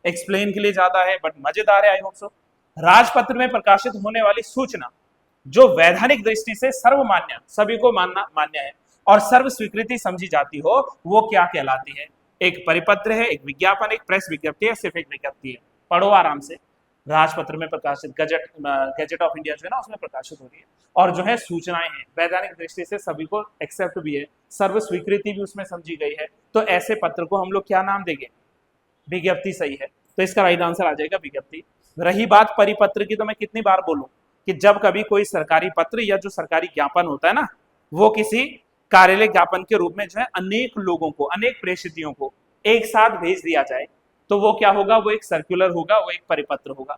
एक्सप्लेन के लिए ज्यादा है बट मजेदार है, आई होप सो। राजपत्र में प्रकाशित होने वाली सूचना जो वैधानिक दृष्टि से सर्वमान्य, सभी को मानना मान्य है और सर्व स्वीकृति समझी जाती हो, वो क्या कहलाती है। एक परिपत्र है, एक विज्ञापन, एक प्रेस विज्ञप्ति है, सिर्फ एक विज्ञप्ति है। पढ़ो आराम से। राजपत्र में प्रकाशित, गजट ऑफ इंडिया जो है ना उसमें प्रकाशित हो रही है, और जो है सूचनाएं हैं वैधानिक दृष्टि से सभी को एक्सेप्ट भी है, सर्व स्वीकृति भी उसमें समझी गई है, तो ऐसे पत्र को हम लोग क्या नाम देंगे, विज्ञप्ति सही है। तो इसका राइट आंसर आ जाएगा विज्ञप्ति। रही बात परिपत्र की, तो मैं कितनी बार बोलूं कि जब कभी कोई सरकारी पत्र या जो सरकारी ज्ञापन होता है ना, वो किसी कार्यालय ज्ञापन के रूप में जो है अनेक लोगों को, अनेक प्रेषितियों को एक साथ भेज दिया जाए, तो वो क्या होगा, वो एक सर्कुलर होगा, वो एक परिपत्र होगा।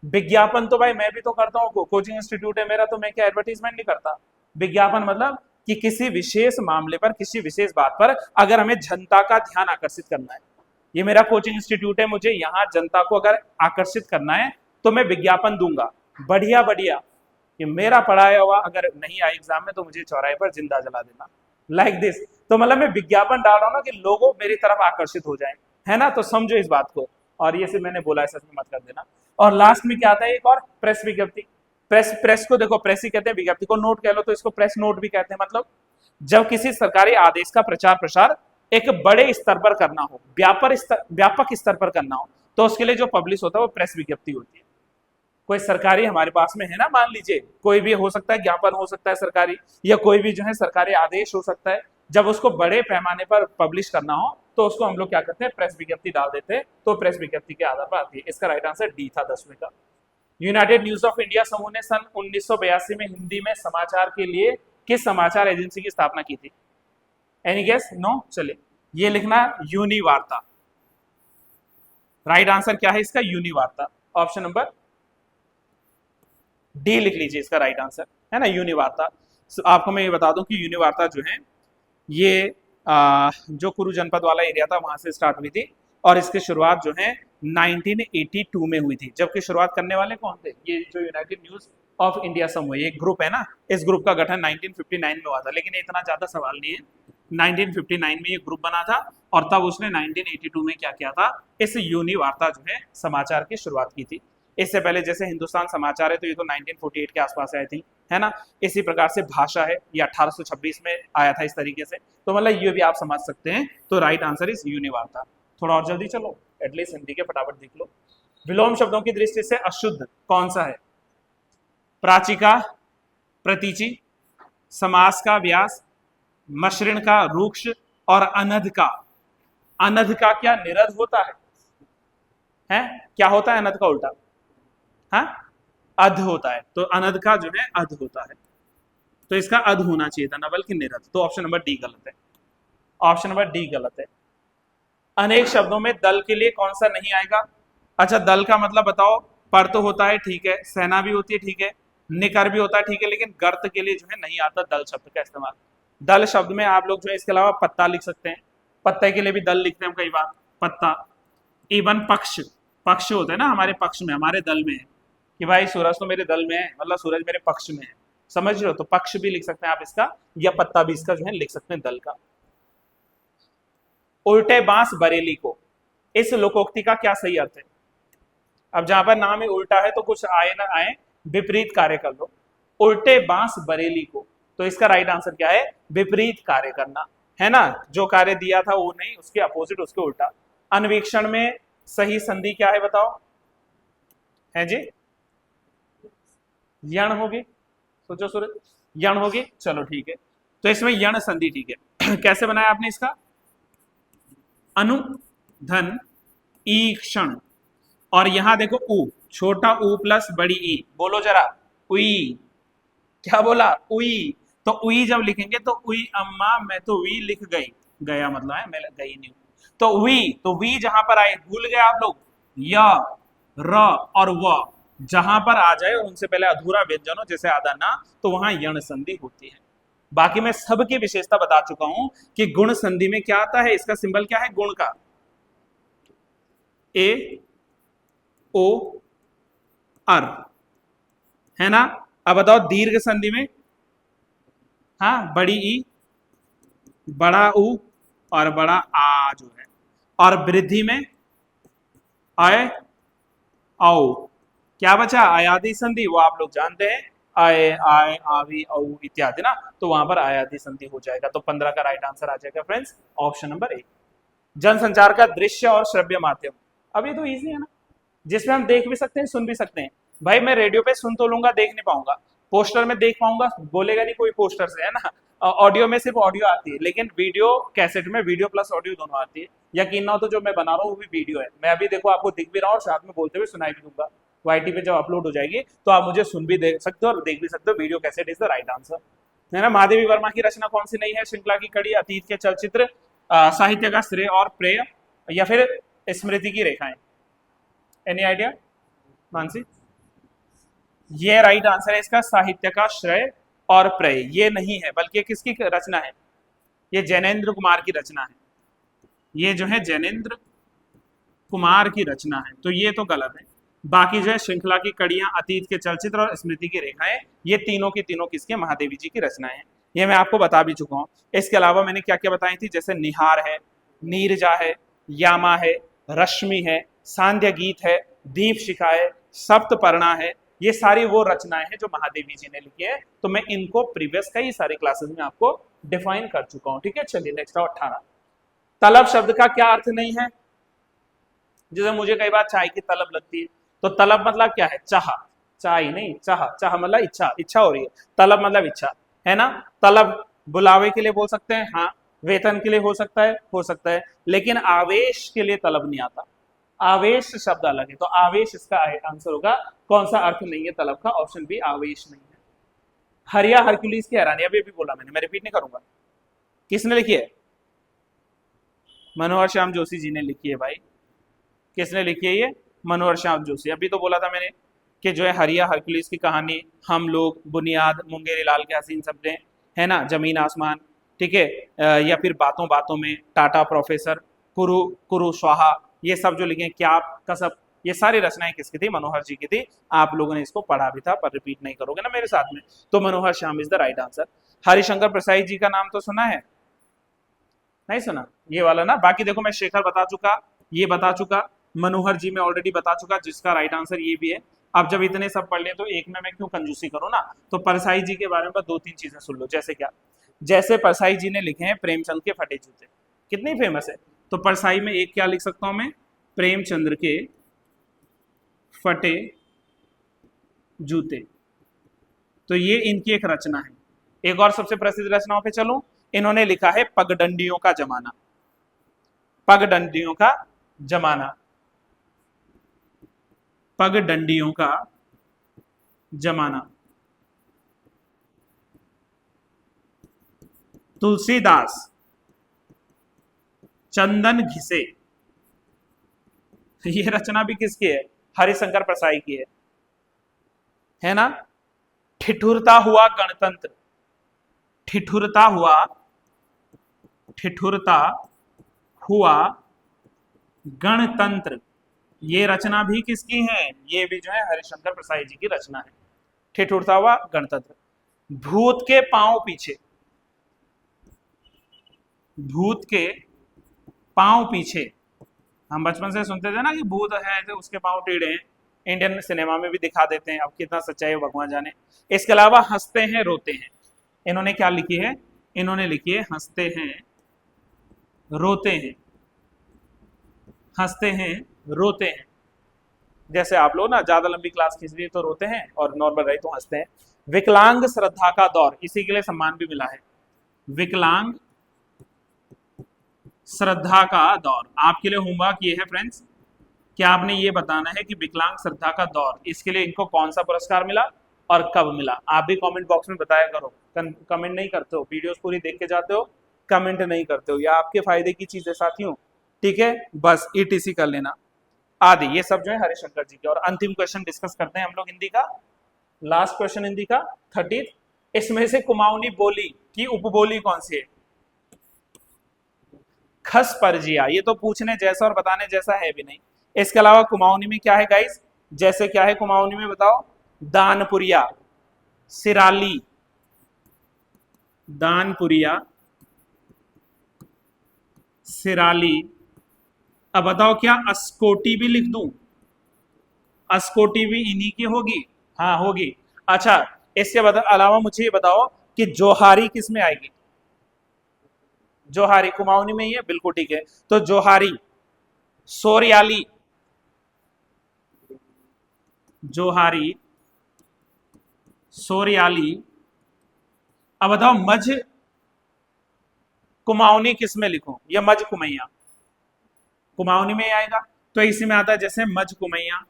विज्ञापन तो भाई मैं भी तो करता हूँ, कोचिंग इंस्टीट्यूट है मेरा, तो मैं क्या एडवर्टीजमेंट नहीं करता। विज्ञापन मतलब कि किसी विशेष मामले पर, किसी विशेष बात पर अगर हमें जनता का ध्यान आकर्षित करना है, ये मेरा कोचिंग इंस्टीट्यूट है, मुझे यहाँ जनता को अगर आकर्षित करना है तो मैं विज्ञापन दूंगा, बढ़िया बढ़िया, कि मेरा पढ़ाया हुआ अगर नहीं आया एग्जाम में तो मुझे चौराहे पर जिंदा जला देना, लाइक दिस। तो मतलब मैं विज्ञापन डाल रहा हूँ ना कि लोगों मेरी तरफ आकर्षित हो जाए, है ना। तो समझो इस बात को, और ये सिर्फ मैंने बोला है, सच में मत कर देना। और लास्ट में क्या आता है, एक और प्रेस विज्ञप्ति। प्रेस को देखो, प्रेस ही कहते हैं, विज्ञप्ति को नोट कह लो तो इसको प्रेस नोट भी कहते हैं। मतलब जब किसी सरकारी आदेश का प्रचार प्रसार एक बड़े स्तर पर करना हो, व्यापक स्तर पर करना हो, तो उसके लिए जो पब्लिश होता है वो प्रेस विज्ञप्ति होती है। कोई सरकारी हमारे पास में है ना, मान लीजिए कोई भी हो सकता है, ज्ञापन हो सकता है सरकारी, या कोई भी जो है सरकारी आदेश हो सकता है, जब उसको बड़े पैमाने पर पब्लिश करना हो तो उसको हम लोग क्या करते हैं, प्रेस विज्ञप्ति डाल देते हैं, तो प्रेस विज्ञप्ति के आधार पर आती है। इसका राइट आंसर डी था 10वीं का। यूनाइटेड न्यूज ऑफ इंडिया समूह ने सन 1982 में हिंदी में समाचार के लिए किस समाचार एजेंसी की स्थापना की थी। Any guess? नो? चलिए ये लिखना यूनिवार्ता। राइट आंसर क्या है इसका, यूनिवार्ता। ऑप्शन नंबर डी लिख लीजिए इसका राइट आंसर, है ना, यूनिवार्ता। आपको मैं ये बता दूं कि यूनिवार्ता जो है ये जो कुरु जनपद वाला एरिया था वहां से स्टार्ट हुई थी, और इसकी शुरुआत जो है 1982 में हुई थी। जबकि शुरुआत करने वाले कौन थे, ये जो यूनाइटेड न्यूज ऑफ इंडिया समूह, एक ग्रुप है ना, इस ग्रुप का गठन 1959 में हुआ था, लेकिन ये इतना ज्यादा सवाल नहीं है। 1959 में ये ग्रुप बना था, और तब उसने 1982 में क्या किया था, इस यूनिवार्ता जो है समाचार की शुरुआत की थी। इससे पहले जैसे हिंदुस्तान समाचार है तो ये तो 1948 के आसपास आई थी, है ना। इसी प्रकार से भाषा है, ये 1826 में आया था इस तरीके से, तो मतलब ये भी आप समझ सकते हैं। तो राइट आंसर इज यूनिवार्ता। थोड़ा और जल्दी चलो, एटलीस्ट हिंदी के फटाफट देख लो। विलोम शब्दों की दृष्टि से अशुद्ध कौन सा है, प्राचीका, प्रतीचि, समास का व्यास, मसृण का रूक्ष, और अनध का। अनध का क्या निरध होता है, क्या होता है अनध का उल्टा, हाँ, अध होता है, तो अनध का जो है अध होता है। तो इसका अध होना चाहिए था, न बल्कि निरध। तो ऑप्शन नंबर डी गलत है, ऑप्शन नंबर डी गलत है। अनेक शब्दों में दल के लिए कौन सा नहीं आएगा? अच्छा, दल का मतलब बताओ। पर तो होता है, ठीक है, सेना भी होती है, ठीक है, निकर भी होता है, ठीक है, लेकिन गर्त के लिए जो है नहीं आता दल शब्द का इस्तेमाल। दल शब्द में आप लोग जो है इसके अलावा पत्ता लिख सकते हैं, पत्ते के लिए भी दल लिखते हैं हम कई बार, पत्ता। इवन पक्ष, पक्ष होता है ना हमारे पक्ष में, हमारे दल में है कि भाई सूरज तो मेरे दल में है, मतलब सूरज मेरे पक्ष में है, समझ रहे हो? तो पक्ष भी लिख सकते हैं आप इसका, या पत्ता भी इसका जो है लिख सकते हैं दल का। उल्टे बांस बरेली को, इस लोकोक्ति का क्या सही अर्थ है? अब जहां पर नाम ही उल्टा है तो कुछ आए ना आए, विपरीत कार्य कर लो। उल्टे बांस बरेली को, तो इसका राइट आंसर क्या है? विपरीत कार्य करना, है ना? जो कार्य दिया था वो नहीं, उसके अपोजिट, उसके उल्टा। अन्वीक्षण में सही संधि क्या है बताओ? है जी, यण होगी, सोचो सूरज, यण होगी, चलो ठीक है। तो इसमें यण संधि, ठीक है। कैसे बनाया आपने इसका? अनु धन ईक्षण, और यहां देखो उ, छोटा उ प्लस बड़ी ई, बोलो जरा, उई। क्या बोला? उई। तो उई जब लिखेंगे तो उई अम्मा मैं तो वी लिख गई, गया मतलब है मैं गई नहीं हूं, तो वी, तो वी जहां पर आए, भूल गए आप लोग, या र और व जहां पर आ जाए उनसे पहले अधूरा व्यंजन हो, जैसे आधा ना, तो वहां यण संधि होती है। बाकी मैं सबकी विशेषता बता चुका हूं कि गुण संधि में क्या आता है, इसका सिंबल क्या है गुण का? ए ओ अर, है ना? अब बताओ दीर्घ संधि में, हाँ, बड़ी ई, बड़ा उ और बड़ा आ जो है, और वृद्धि में आय औ, क्या बचा? आयादी संधि, वो आप लोग जानते हैं, आय आय आवी औ इत्यादि ना, तो वहां पर आयादी संधि हो जाएगा। तो 15 का राइट आंसर आ जाएगा फ्रेंड्स, ऑप्शन नंबर ए। जनसंचार का दृश्य और श्रव्य माध्यम, अब ये तो इजी है ना, जिसमें हम देख भी सकते हैं, सुन भी सकते हैं। भाई मैं रेडियो पे सुन तो लूंगा, देख नहीं पाऊंगा, पोस्टर में देख पाऊंगा, बोलेगा नहीं कोई पोस्टर से, है ना? ऑडियो में सिर्फ ऑडियो आती है, लेकिन वीडियो कैसेट में वीडियो प्लस ऑडियो दोनों आती है। यकीन ना हो तो जो मैं बना रहा हूँ वो भी वीडियो है, मैं अभी देखो आपको दिख भी रहा हूँ और साथ में बोलते हुए सुनाई भी दूंगा। वाईटी पे जब अपलोड हो जाएगी तो आप मुझे सुन भी देख सकते हो और देख भी सकते हो। Video cassette is the right answer, है ना? महादेवी वर्मा की रचना कौन सी नहीं है? श्रृंखला की कड़ी, अतीत के चलचित्र, साहित्य का श्रेय और प्रेय, या फिर स्मृति की रेखाएं? Any idea Mansi? ये राइट आंसर है इसका, साहित्य का श्रेय और प्रेय। ये नहीं है, बल्कि किसकी रचना है? ये जैनेन्द्र कुमार की रचना है, ये जो है जैनेन्द्र कुमार की रचना है, तो ये तो गलत है। बाकी जो है श्रृंखला की कड़ियां, अतीत के चलचित्र और स्मृति की रेखाएं, ये तीनों की तीनों किसके? महादेवी जी की रचनाएं हैं। ये मैं आपको बता भी चुका हूं। इसके अलावा मैंने क्या क्या बताई थी, जैसे निहार है, नीरजा है, यामा है, रश्मि है, सांध्य गीत है, दीप शिखा है, सप्तपर्णा है, ये सारी वो रचनाएं हैं जो महादेवी जी ने लिखी है। तो मैं इनको प्रीवियस कई सारे क्लासेस में आपको डिफाइन कर चुका हूं, ठीक है। चलिए नेक्स्ट 18, तलब शब्द का क्या अर्थ नहीं है? जैसे मुझे कई बार चाय की तलब लगती है, तो तलब मतलब क्या है? चाह, चाय नहीं, चाह, चाह मतलब इच्छा, इच्छा हो रही है, तलब मतलब इच्छा, है ना? तलब बुलावे के लिए बोल सकते हैं, हाँ, वेतन के लिए हो सकता है, हो सकता है, लेकिन आवेश के लिए तलब नहीं आता। आवेश शब्द अलग है, तो आवेश इसका आंसर होगा। कौन सा अर्थ नहीं है तलब का? ऑप्शन बी, आवेश नहीं है। हरिया हरक्यूलिस की हैरानी, अभी भी बोला मैंने, मैं रिपीट नहीं करूंगा। किसने लिखी है? मनोहर श्याम जोशी जी ने लिखी है भाई। किसने लिखी है ये? मनोहर श्याम जोशी। अभी तो बोला था मैंने कि जो है हरिया हरक्यूलिस की कहानी, हम लोग, बुनियाद, मुंगेरी लाल के हसीन सपने, है ना, जमीन आसमान, ठीक है, या फिर बातों बातों में, टाटा प्रोफेसर, कुरु कुरु स्वाहा, ये सब जो लिखे, क्या कसब, ये सारी रचनाएं किसकी थी? मनोहर जी की थी। आप लोगों ने इसको पढ़ा भी था, पर रिपीट नहीं करोगे ना मेरे साथ में, तो Manohar Shyam is the right answer. Harishankar Prasad ji का नाम तो सुना है? नहीं सुना? ये वाला ना। बाकी देखो मैं शेखर बता चुका, ये बता चुका, मनोहर जी में ऑलरेडी बता चुका, जिसका राइट आंसर ये भी है। अब जब इतने सब पढ़ लिए तो एक में मैं क्यों कंजूसी करूं ना, तो परसाई जी के बारे में 2-3 चीजें सुन लो। जैसे क्या? जैसे परसाई जी ने लिखे हैं प्रेमचंद के फटे जूते, कितनी फेमस है, तो परसाई में एक क्या लिख सकता हूं मैं? प्रेमचंद्र के फटे जूते, तो ये इनकी एक रचना है। एक और सबसे प्रसिद्ध रचनाओं पे चलूं, इन्होंने लिखा है पगडंडियों का जमाना, पगडंडियों का जमाना, पगडंडियों का जमाना। तुलसीदास चंदन घिसे, ये रचना भी किसकी है? हरिशंकर प्रसाई की है ना। ठिठुरता हुआ गणतंत्र, ठिठुरता हुआ, ठिठुरता हुआ गणतंत्र, ये रचना भी किसकी है? ये भी जो है हरिशंकर प्रसाई जी की रचना है। ठिठुरता हुआ गणतंत्र। भूत के पांव पीछे, भूत के पांव पीछे, हम बचपन से सुनते थे ना कि भूत है तो उसके पांव टेढ़े हैं, इंडियन सिनेमा में भी दिखा देते हैं, अब कितना सच्चाई है भगवान जाने। इसके अलावा हंसते हैं रोते हैं, इन्होंने क्या लिखी है? इन्होंने लिखी है हंसते हैं रोते हैं, हंसते हैं रोते हैं। जैसे आप लोग ना ज्यादा लंबी क्लास खींच रही तो रोते हैं और नॉर्मल रही तो हंसते हैं। विकलांग श्रद्धा का दौर, इसी के लिए सम्मान भी मिला है, विकलांग श्रद्धा का दौर। आपके लिए होमवर्क ये है फ्रेंड्स कि आपने ये बताना है कि विकलांग श्रद्धा का दौर, इसके लिए इनको कौन सा पुरस्कार मिला और कब मिला। आप भी कमेंट बॉक्स में बताया करो। कमेंट नहीं करते हो, वीडियोस पूरी देख के जाते हो, कमेंट नहीं करते हो, या आपके फायदे की चीज है साथियों, ठीक है। बस ईटीसी कर लेना आदि, ये सब जो है हरिशंकर जी के। और अंतिम क्वेश्चन डिस्कस करते हैं हम लोग हिंदी का, लास्ट क्वेश्चन हिंदी का 30। इसमें से कुमाऊनी बोली की उपबोली कौन सी है? खस परजिया, ये तो पूछने जैसा और बताने जैसा है भी नहीं। इसके अलावा कुमाऊनी में क्या है गाइस? जैसे क्या है कुमाऊनी में बताओ? दानपुरिया, सिराली, दानपुरिया, सिराली। अब बताओ क्या अस्कोटी भी लिख दूं? अस्कोटी भी इन्हीं की होगी? हाँ होगी। अच्छा, इसके अलावा मुझे ये बताओ कि जोहारी किस में आएगी? जोहारी कुमाऊनी में ही है, बिल्कुल ठीक है। तो जोहारी, सोरियाली, जोहारी, सोरियाली। अब बताओ मझ कुमाऊनी किस में लिखूं? या मझ कुमैया? कुमाऊनी में ही आएगा, तो इसी में आता है जैसे मझ कुमैया,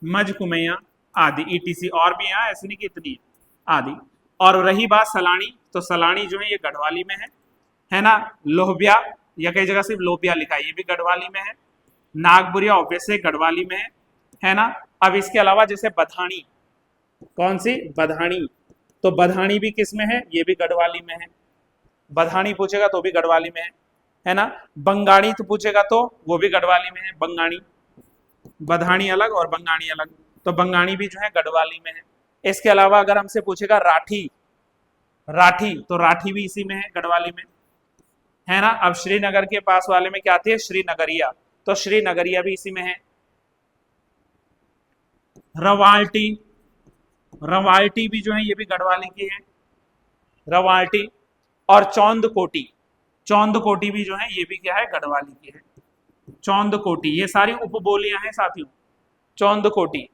मझ कुमैया आदि, ईटीसी। और भी यहाँ ऐसे नहीं कि इतनी आदि। और रही बात सलानी, तो सलानी जो है ये गढ़वाली में है ना। लोहबिया, या कई जगह सिर्फ लोबिया लिखा है, ये भी गढ़वाली में है। नागपुरिया ऑब्वियसली गढ़वाली में है ना। अब इसके अलावा जैसे बधानी, कौन सी? बधानी, तो बधानी भी किस में है? ये भी गढ़वाली में है। बधानी पूछेगा तो भी गढ़वाली में है ना। बंगाणी तो पूछेगा तो वो भी गढ़वाली में है, बंगाणी। बधानी अलग और बंगाणी अलग, तो बंगाणी भी जो है गढ़वाली में है। इसके अलावा अगर हमसे पूछेगा राठी, राठी, तो राठी भी इसी में है, गढ़वाली में है ना। अब श्रीनगर के पास वाले में क्या आती है? श्रीनगरिया, तो श्रीनगरिया भी इसी में है। रवाल्टी, रवाल्टी भी जो है ये भी गढ़वाली की है, रवाल्टी। और चौंदकोटी, चौंदकोटी भी जो है ये भी क्या है? गढ़वाली की है, चौंदकोटी। ये सारी उपबोलियां हैं साथियों। चौंदकोटी,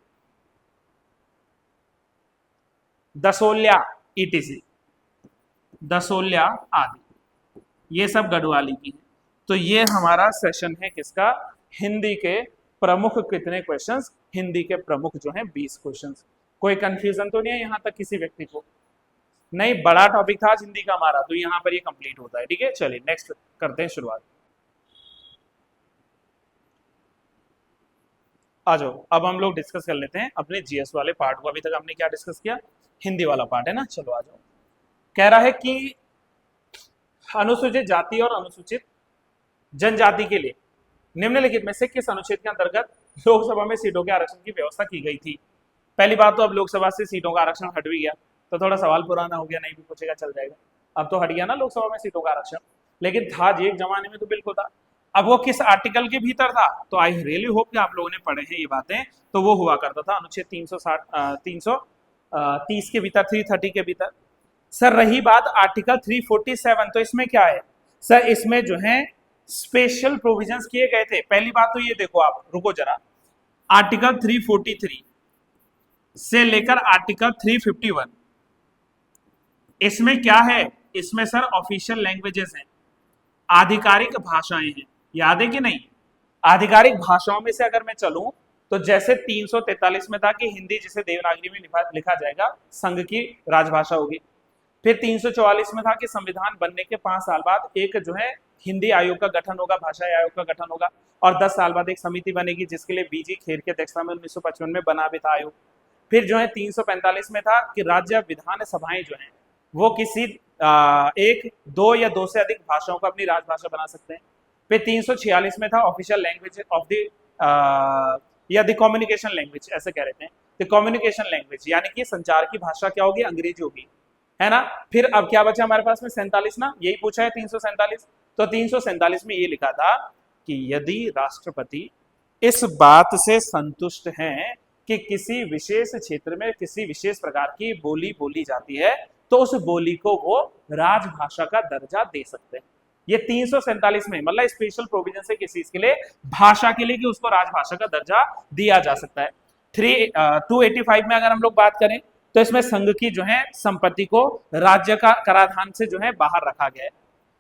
दसोल्या, ईटीसी, दसोल्या आदि, ये सब गढ़वाली की है। तो ये हमारा सेशन है किसका? हिंदी के प्रमुख कितने क्वेश्चंस? हिंदी के प्रमुख जो हैं 20 क्वेश्चंस। कोई कंफ्यूजन तो नहीं है यहाँ तक किसी व्यक्ति को? नहीं, बड़ा टॉपिक था आज हिंदी का हमारा, तो यहाँ पर ये कंप्लीट होता है, ठीक है। चलिए नेक्स्ट करते हैं शुरुआत। आ जाओ, अब हम लोग डिस्कस कर लेते हैं अपने जीएस वाले पार्ट को। अभी तक हमने क्या डिस्कस किया? हिंदी वाला पार्ट है ना। चलो आ जाओ। कह रहा है कि अनुसूचित जाति और अनुसूचित जनजाति के लिए निम्नलिखित में से किस अनुच्छेद के अंतर्गत लोकसभा में सीटों के आरक्षण की व्यवस्था की गई थी? पहली बात तो अब लोकसभा से सीटों का आरक्षण हट भी गया, तो थोड़ा सवाल पुराना हो गया, नहीं भी पूछेगा चल जाएगा। अब तो हट गया ना लोकसभा में सीटों का आरक्षण, लेकिन था जी एक जमाने में तो बिल्कुल था। अब वो किस आर्टिकल के भीतर था? तो आई रियली होप कि आप लोगों ने पढ़े हैं ये बातें। तो वो हुआ करता था अनुच्छेद 330 के भीतर, 330 के भीतर। सर रही बात आर्टिकल 347, तो इसमें क्या है सर? इसमें जो है स्पेशल प्रोविजंस किए गए थे। पहली बात तो ये देखो, आप रुको जरा, आर्टिकल 343 से लेकर आर्टिकल 351, इसमें क्या है? इसमें सर ऑफिशियल लैंग्वेजेस हैं, आधिकारिक भाषाएं हैं, याद है कि नहीं? आधिकारिक भाषाओं में से अगर मैं चलूं तो जैसे 343 में था कि हिंदी जिसे देवनागरी में लिखा जाएगा संघ की राजभाषा होगी, फिर 344 में था कि संविधान बनने के 5 साल बाद एक जो है हिंदी आयोग का गठन होगा, भाषा आयोग का गठन होगा, और 10 साल बाद एक समिति बनेगी जिसके लिए बीजी खेर की अध्यक्षता में 1955 में बना भी था आयोग। फिर जो है 345 में था कि राज्य विधान सभाएं जो हैं वो किसी एक, दो या दो से अधिक भाषाओं को अपनी राजभाषा बना सकते हैं। फिर 346 में था ऑफिशियल लैंग्वेज ऑफ द या द कम्युनिकेशन लैंग्वेज, ऐसे कह रहे थे, द कम्युनिकेशन लैंग्वेज, यानी कि संचार की भाषा क्या होगी, अंग्रेजी होगी, है ना। फिर अब क्या बचा हमारे पास में 47 ना, यही पूछा है 347। तो 347 में ये लिखा था कि यदि राष्ट्रपति इस बात से संतुष्ट हैं कि किसी विशेष क्षेत्र में किसी विशेष प्रकार की बोली बोली जाती है तो उस बोली को वो राजभाषा का दर्जा दे सकते हैं। ये 347 में मतलब स्पेशल प्रोविजन है किसी के लिए, भाषा के लिए, कि उसको राजभाषा का दर्जा दिया जा सकता है। 285 में अगर हम लोग बात करें तो इसमें संघ की जो है संपत्ति को राज्य का कराधान से जो है बाहर रखा गया है।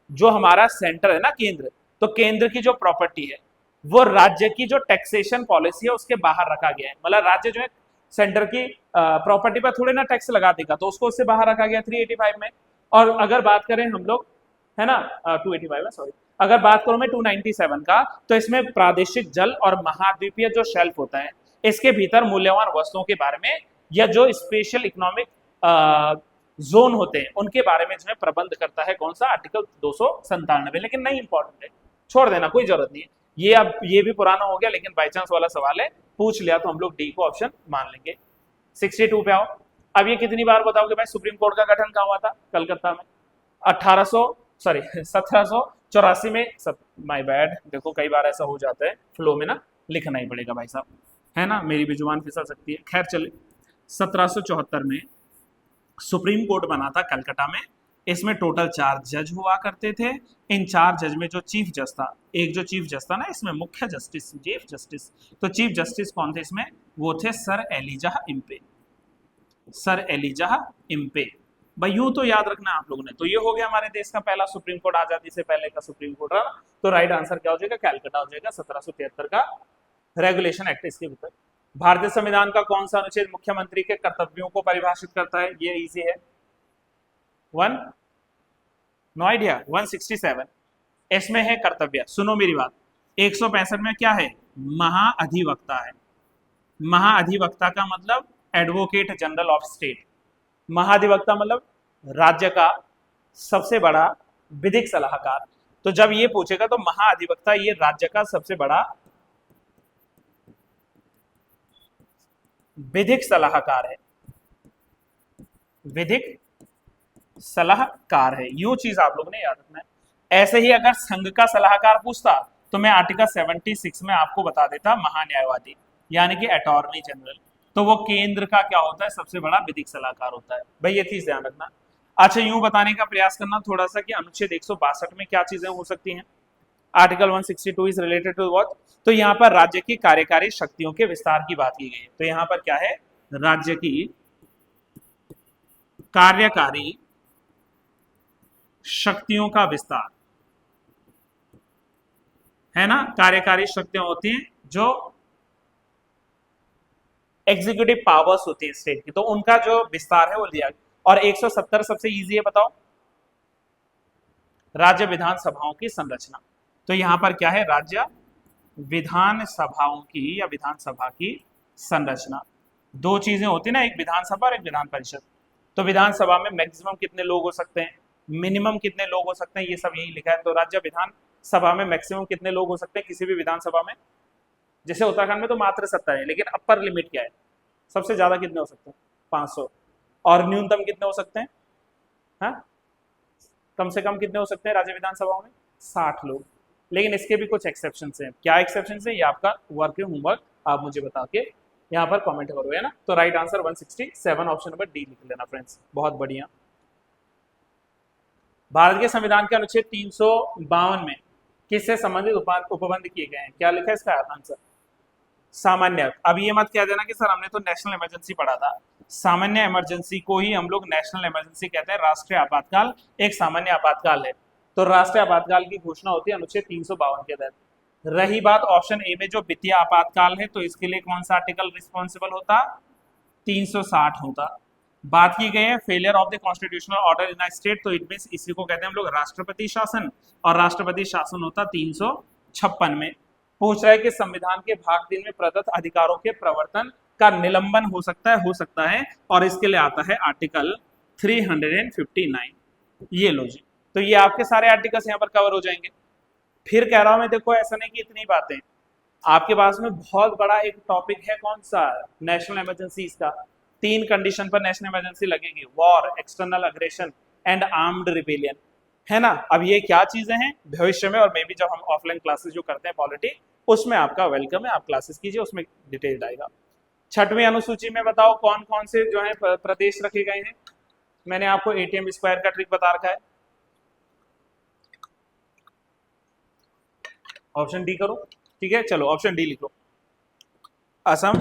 जो हमारा सेंटर है ना, केंद्र, तो केंद्र की जो प्रॉपर्टी है वो राज्य की जो टैक्सेशन पॉलिसी है उसके बाहर रखा गया है। मतलब राज्य जो है सेंटर की प्रॉपर्टी पर थोड़े ना टैक्स लगा देगा, तो उसको उससे बाहर रखा गया 385 में। और अगर बात करें हम लोग, है ना, 285 में, सॉरी, अगर बात करूं मैं 297 का, तो इसमें प्रादेशिक जल और महाद्वीपीय जो शेल्फ होता है इसके भीतर मूल्यवान वस्तुओं के बारे में या जो स्पेशल इकोनॉमिक जोन होते हैं उनके बारे में जो है प्रबंध करता है कौन सा, आर्टिकल 297। लेकिन नहीं इंपॉर्टेंट है, छोड़ देना, कोई जरूरत नहीं है ये। अब ये भी पुराना हो गया, लेकिन बाई चांस वाला सवाल है, पूछ लिया तो हम लोग डी को ऑप्शन मान लेंगे। 62 पे आओ। अब ये कितनी बार बताओगे भाई सुप्रीम कोर्ट का गठन कहाँ हुआ था, कलकत्ता में 1784 में। सब माय बैड, देखो कई बार ऐसा हो जाता है फ्लो में ना, लिखना ही पड़ेगा भाई साहब, है ना, मेरी भी जुबान फिसल सकती है। खैर चले, 1774 में सुप्रीम कोर्ट बना था कलकत्ता में। इसमें टोटल 4 जज हुआ करते थे। इन 4 जज में जो चीफ जज था, एक जो चीफ जज था ना इसमें, मुख्य जस्टिस, चीफ जस्टिस, तो चीफ जस्टिस कौन थे इसमें, वो थे sir Elijah Impey, sir Elijah Impey. भाई यूं तो याद रखना आप लोगों ने। तो ये हो गया हमारे देश का पहला सुप्रीम कोर्ट, आजादी से पहले का सुप्रीम कोर्ट रहा। तो राइट आंसर क्या हो जाएगा, कैलकाटा हो जाएगा, 1773 का रेगुलेशन एक्ट इसके भीतर। भारतीय संविधान का कौन सा अनुच्छेद मुख्यमंत्री के कर्तव्यों को परिभाषित करता है, ये इजी है, नो आइडिया, 167 इसमें है कर्तव्य। सुनो मेरी बात, 165 में क्या है, महाअधिवक्ता है। महाअधिवक्ता का मतलब एडवोकेट जनरल ऑफ स्टेट। महाधिवक्ता मतलब राज्य का सबसे बड़ा विधिक सलाहकार। तो जब ये पूछेगा तो महाअधिवक्ता ये राज्य का सबसे बड़ा विधिक सलाहकार है, विधिक सलाहकार है। यूं चीज आप लोगों ने याद रखना है। ऐसे ही अगर संघ का सलाहकार पूछता तो मैं आर्टिकल 76 में आपको बता देता महान्यायवादी, यानी कि अटॉर्नी जनरल। तो वो केंद्र का क्या होता है, सबसे बड़ा विधिक सलाहकार होता है। भाई ये चीज ध्यान रखना। अच्छा, यूं बताने का प्रयास करना थोड़ा सा कि अनुच्छेद 162 में क्या चीजें हो सकती हैं। Article 162 is related to what, तो यहाँ पर राज्य की कार्यकारी शक्तियों के विस्तार की बात की गई है। तो यहाँ पर क्या है, राज्य की कार्यकारी शक्तियों का विस्तार, है ना। कार्यकारी शक्तियां होती हैं जो एग्जीक्यूटिव पावर्स होती है स्टेट की, तो उनका जो विस्तार है वो लिया। और 170 सबसे इजी है, बताओ, राज्य विधानसभाओं की संरचना। तो यहां पर क्या है, राज्य विधानसभाओं की या विधानसभा की संरचना। दो चीजें होती है ना, एक विधानसभा और एक विधान परिषद। तो विधानसभा में मैक्सिमम कितने लोग हो सकते हैं, मिनिमम कितने लोग हो सकते हैं, ये सब यही लिखा है। तो राज्य विधानसभा में मैक्सिमम कितने लोग हो सकते हैं किसी भी विधानसभा में। जैसे उत्तराखंड में तो मात्र 70 है, लेकिन अपर लिमिट क्या है, सबसे ज्यादा कितने हो सकते हैं, 500। और न्यूनतम कितने हो सकते हैं, हाँ, कम से कम कितने हो सकते हैं राज्य विधानसभाओं में, 60 लोग। लेकिन इसके भी कुछ एक्सेप्शन हैं। क्या एक्सेप्शन है, ये आपका वर्क है, होमवर्क, आप मुझे बता के यहाँ पर कमेंट करो, है ना। तो right answer 167 option number D लिख लेना फ्रेंड्स, बहुत बढ़िया। भारत के संविधान के अनुच्छेद 352 में किससे संबंधित उपबंध किए गए हैं, क्या लिखा है इसका आंसर, सामान्य। अब ये मत कह देना कि सर हमने तो नेशनल इमरजेंसी पढ़ा था। सामान्य इमरजेंसी को ही हम लोग नेशनल इमरजेंसी कहते हैं। राष्ट्रीय आपातकाल एक सामान्य आपातकाल है। तो राष्ट्रीय आपातकाल की घोषणा होती है अनुच्छेद 352 के तहत। रही बात ऑप्शन ए में जो वित्तीय आपातकाल है, तो इसके लिए कौन सा आर्टिकल रिस्पॉन्सिबल होता, 360 होता। बात की गई है failure of the constitutional order in a state, तो इट मींस इसी को कहते हैं हम लोग राष्ट्रपति शासन, और राष्ट्रपति शासन होता 356 में। पूछ रहा है कि संविधान के भाग 3 में प्रदत्त अधिकारों के प्रवर्तन का निलंबन हो सकता है, और इसके लिए आता है आर्टिकल 359। ये लो जी, तो ये आपके सारे आर्टिकल्स यहाँ पर कवर हो जाएंगे। फिर कह रहा हूं मैं, देखो ऐसा नहीं कि इतनी बातें, आपके पास में बहुत बड़ा एक टॉपिक है, कौन सा, नेशनल इमरजेंसी का। 3 कंडीशन पर नेशनल इमरजेंसी लगेगी, war, external aggression and armed rebellion, है ना। अब ये क्या चीजें हैं भविष्य में, और मे बी जब हम ऑफलाइन क्लासेस जो करते हैं पॉलिटी, उसमें आपका वेलकम है, आप क्लासेस कीजिए, उसमें डिटेल आएगा। 6वीं अनुसूची में बताओ कौन कौन से जो है प्रदेश रखे गए हैं। मैंने आपको एटीएम स्क्वायर का ट्रिक बता रखा है। ऑप्शन डी करो, ठीक है, चलो ऑप्शन डी लिखो, असम,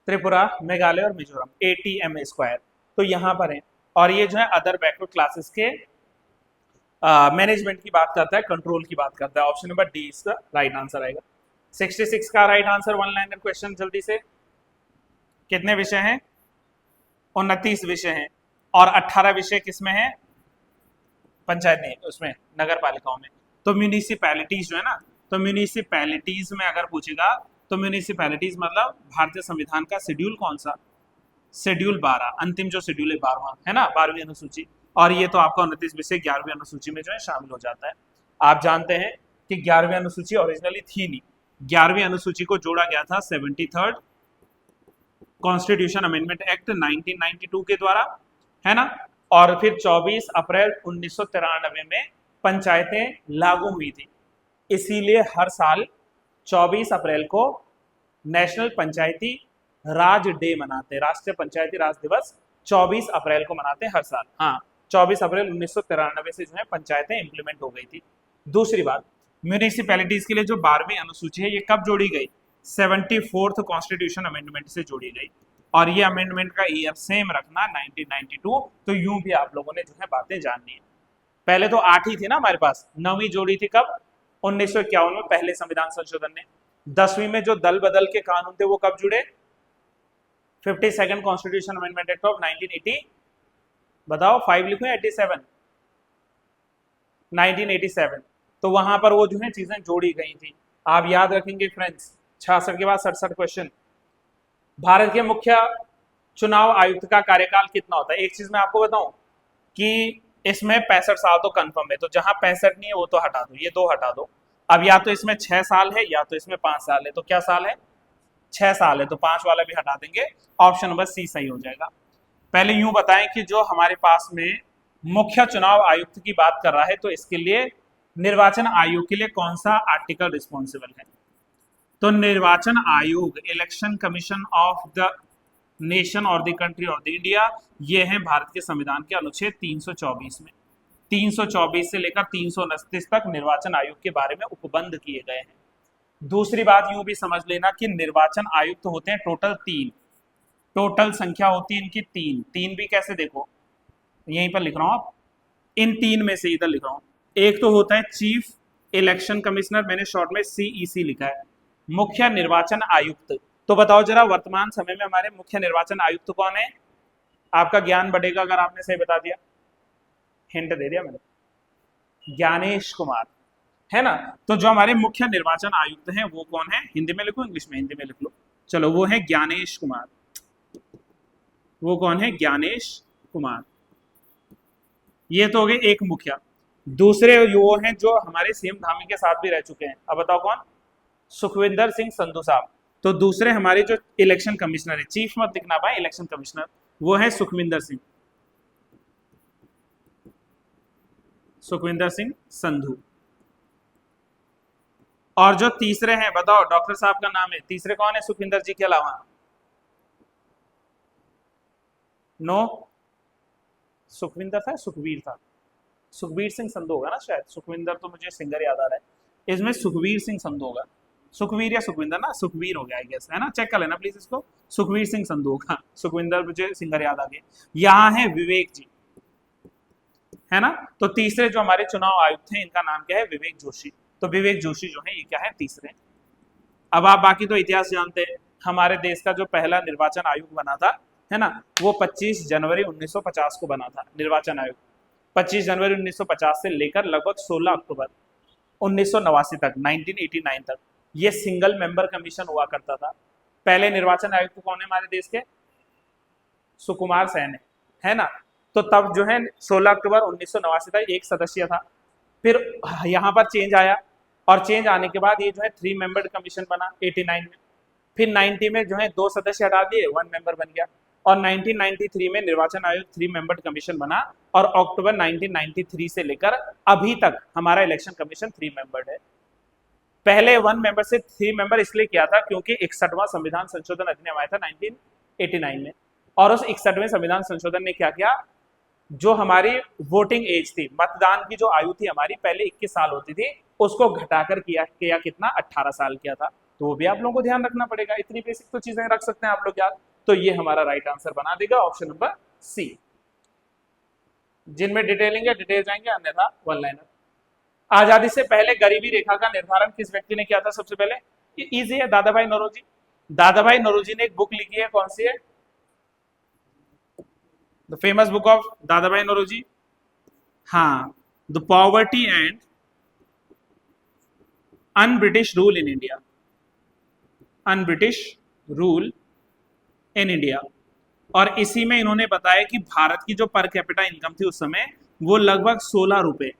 त्रिपुरा, मेघालय और मिजोरम, एटीएम स्क्वायर, तो यहां पर है। और ये जो है अदर बैकवर्ड क्लासेस के मैनेजमेंट की बात करता है, कंट्रोल की बात करता है। ऑप्शन नंबर डी इसका राइट आंसर आएगा। 66 का राइट आंसर, 1 लाइनर क्वेश्चन जल्दी से। कितने विषय हैं? 29 विषय हैं, और 18 विषय किसमें है? पंचायत नहीं, उसमें नगर पालिकाओं में। तो म्यूनिसिपैलिटीज जो है ना, तो म्यूनिसिपैलिटीज में अगर पूछेगा, तो म्यूनिसिपैलिटीज मतलब भारतीय संविधान का शेड्यूल कौन सा? शेड्यूल 12, अंतिम जो शेड्यूल है 12वां, है ना, 12वीं अनुसूची। और ये तो आपका 29 विषय 11वीं अनुसूची में जो है शामिल हो जाता है। आप जानते हैं कि 11वीं अनुसूची ओरिजिनली थी नहीं, 11वीं अनुसूची को जोड़ा गया था 73rd कॉन्स्टिट्यूशन अमेंडमेंट एक्ट 1992 के द्वारा, है ना। और फिर 24 अप्रैल 1993 में पंचायतें लागू हुई थी, इसीलिए हर साल 24 अप्रैल को नेशनल पंचायती राज डे मनाते हैं, राष्ट्रीय पंचायती राज दिवस 24 अप्रैल को मनाते हैं हर साल। हाँ, 24 अप्रैल 1993 से जो है पंचायतें इंप्लीमेंट हो गई थी। दूसरी बात, म्यूनिसिपैलिटीज के लिए जो 12वीं अनुसूची है, ये कब जोड़ी गई? 74th कॉन्स्टिट्यूशन अमेंडमेंट से जोड़ी गई, और ये अमेंडमेंट का ईयर सेम रखना 1992। तो यूं भी आप लोगों ने जो है बातें जाननी है। पहले तो 8 ही थी ना हमारे पास, 9वीं जोड़ी थी कब? 1951 में, पहले संविधान संशोधन ने। 10वीं में जो दल बदल के कानून थे वो कब जुड़े? 52nd constitution amendment act of 1980, बताओ 5 लिखो या 87? 1987। तो वहां पर वो जो है चीजें जोड़ी गई थी। आप याद रखेंगे फ्रेंड्स, 66 के बाद 67 क्वेश्चन। भारत के मुख्य चुनाव आयुक्त का कार्यकाल कितना होता है? एक चीज मैं आपको बताऊं कि इसमें 65 साल तो कंफर्म है, तो जहां 65 नहीं है वो तो हटा दो, ये 2 हटा दो। अब या तो इसमें 6 साल है या तो इसमें 5 साल है, तो क्या साल है? 6 साल है, तो 5 वाला भी हटा देंगे, ऑप्शन नंबर सी सही हो जाएगा। पहले यूं बताएं कि जो हमारे पास में मुख्य चुनाव आयुक्त की बात कर रहा है, तो इसके लिए निर्वाचन आयोग के लिए कौन सा आर्टिकल रिस्पॉन्सिबल है? तो निर्वाचन आयोग, election commission of the nation और the country of the India, ये है भारत के संविधान के अनुच्छेद 324 में। 324 से लेकर 329 तक निर्वाचन आयोग के बारे में उपबंध किए गए हैं। दूसरी बात यूं भी समझ लेना कि निर्वाचन आयुक्त होते हैं टोटल 3, टोटल संख्या होती है इनकी 3। 3 भी कैसे देखो, यहीं पर लिख रहा हूं, आप इन 3 में से इधर लिख रहा हूं। एक तो होता है चीफ इलेक्शन कमिश्नर, मैंने शॉर्ट में सीईसी लिखा है, मुख्य निर्वाचन आयुक्त। तो बताओ जरा, वर्तमान समय में हमारे मुख्य निर्वाचन आयुक्त कौन है? आपका ज्ञान बढ़ेगा अगर आपने सही बता दिया, हिंट दे दिया मैंने, ज्ञानेश कुमार, है ना। तो जो हमारे मुख्य निर्वाचन आयुक्त हैं वो कौन है? हिंदी में लिखो, इंग्लिश में? हिंदी में लिख लो, चलो, वो है ज्ञानेश कुमार। वो कौन है? ज्ञानेश कुमार। ये तो हो गए एक मुखिया। दूसरे वो हैं जो हमारे सीएम धामी के साथ भी रह चुके हैं, अब बताओ कौन? सुखविंदर सिंह संधू साहब। तो दूसरे हमारे जो इलेक्शन कमिश्नर है, चीफ मत लिखना भाई, इलेक्शन कमिश्नर, वो है सुखविंदर सिंह, सुखविंदर सिंह संधू। और जो तीसरे हैं, बताओ, डॉक्टर साहब का नाम है, तीसरे कौन है सुखविंदर जी के अलावा? नो, सुखविंदर था, सुखवीर था, सुखवीर सिंह संधू होगा ना शायद, सुखविंदर तो मुझे सिंगर याद आ रहा है, इसमें सुखवीर सिंह संधू होगा, सुखवीर या सुखविंदर ना, सुखवीर हो गया आई गेस, है ना, चेक कर लेना प्लीज इसको, सुखवीर सिंह संधू होगा, सुखविंदर मुझे सिंगर याद आ गए। यहाँ है विवेक जी, है ना। तो तीसरे जो हमारे चुनाव आयुक्त हैं इनका नाम क्या है? विवेक जोशी। तो विवेक जोशी जो है ये क्या है? तीसरे। अब आप बाकी तो इतिहास जानते हैं, हमारे देश का जो पहला निर्वाचन आयोग बना था है ना, वो 25 जनवरी 1950 को बना था निर्वाचन आयोग। 25 जनवरी 1950 से लेकर लगभग 16 अक्टूबर 1989 तक, 1989 तक ये सिंगल मेंबर कमीशन हुआ करता था। पहले निर्वाचन आयुक्त कौन है हमारे देश के? सुकुमार सेन है ना। तो तब जो है 16 अक्टूबर 1989 तक एक सदस्य था। फिर यहाँ पर चेंज आया, और चेंज आने के बाद ये जो है 3 मेंबर कमीशन बना 89 में। फिर 90 में जो है 2 सदस्य हटा दिए, 1 मेंबर बन गया। और 1993 में निर्वाचन आयोग 3 मेंबर कमीशन बना, और अक्टूबर 1993 से लेकर अभी तक हमारा इलेक्शन कमीशन 3 मेंबर है। पहले 1 मेंबर से 3 मेंबर इसलिए किया था क्योंकि 61वां संविधान संशोधन अधिनियम आया था 1989 में, और उस 61वें संविधान संशोधन ने क्या किया, जो हमारी वोटिंग एज थी, मतदान की जो आयु थी हमारी पहले 21 साल होती थी, उसको घटाकर किया कितना, 18 साल किया था। तो वो भी आप लोगों को ध्यान रखना पड़ेगा। इतनी बेसिक तो चीजें रख सकते हैं आप लोग याद। तो ये हमारा राइट आंसर बना देगा ऑप्शन नंबर सी। जिनमें डिटेलिंग है डिटेल जाएंगे, अन्यथा वन लाइनर। आजादी से पहले गरीबी रेखा का निर्धारण किस व्यक्ति ने किया था? सबसे पहले इजी है, दादा भाई नौरोजी। दादा भाई नौरोजी ने एक बुक लिखी है, कौन सी है? द फेमस बुक ऑफ दादा भाई नौरोजी, हाँ, the poverty and un British rule in India, un British rule in India. और इसी में इन्होंने बताया कि भारत की जो पर कैपिटा इनकम थी उस समय, वो लगभग 16 रुपए,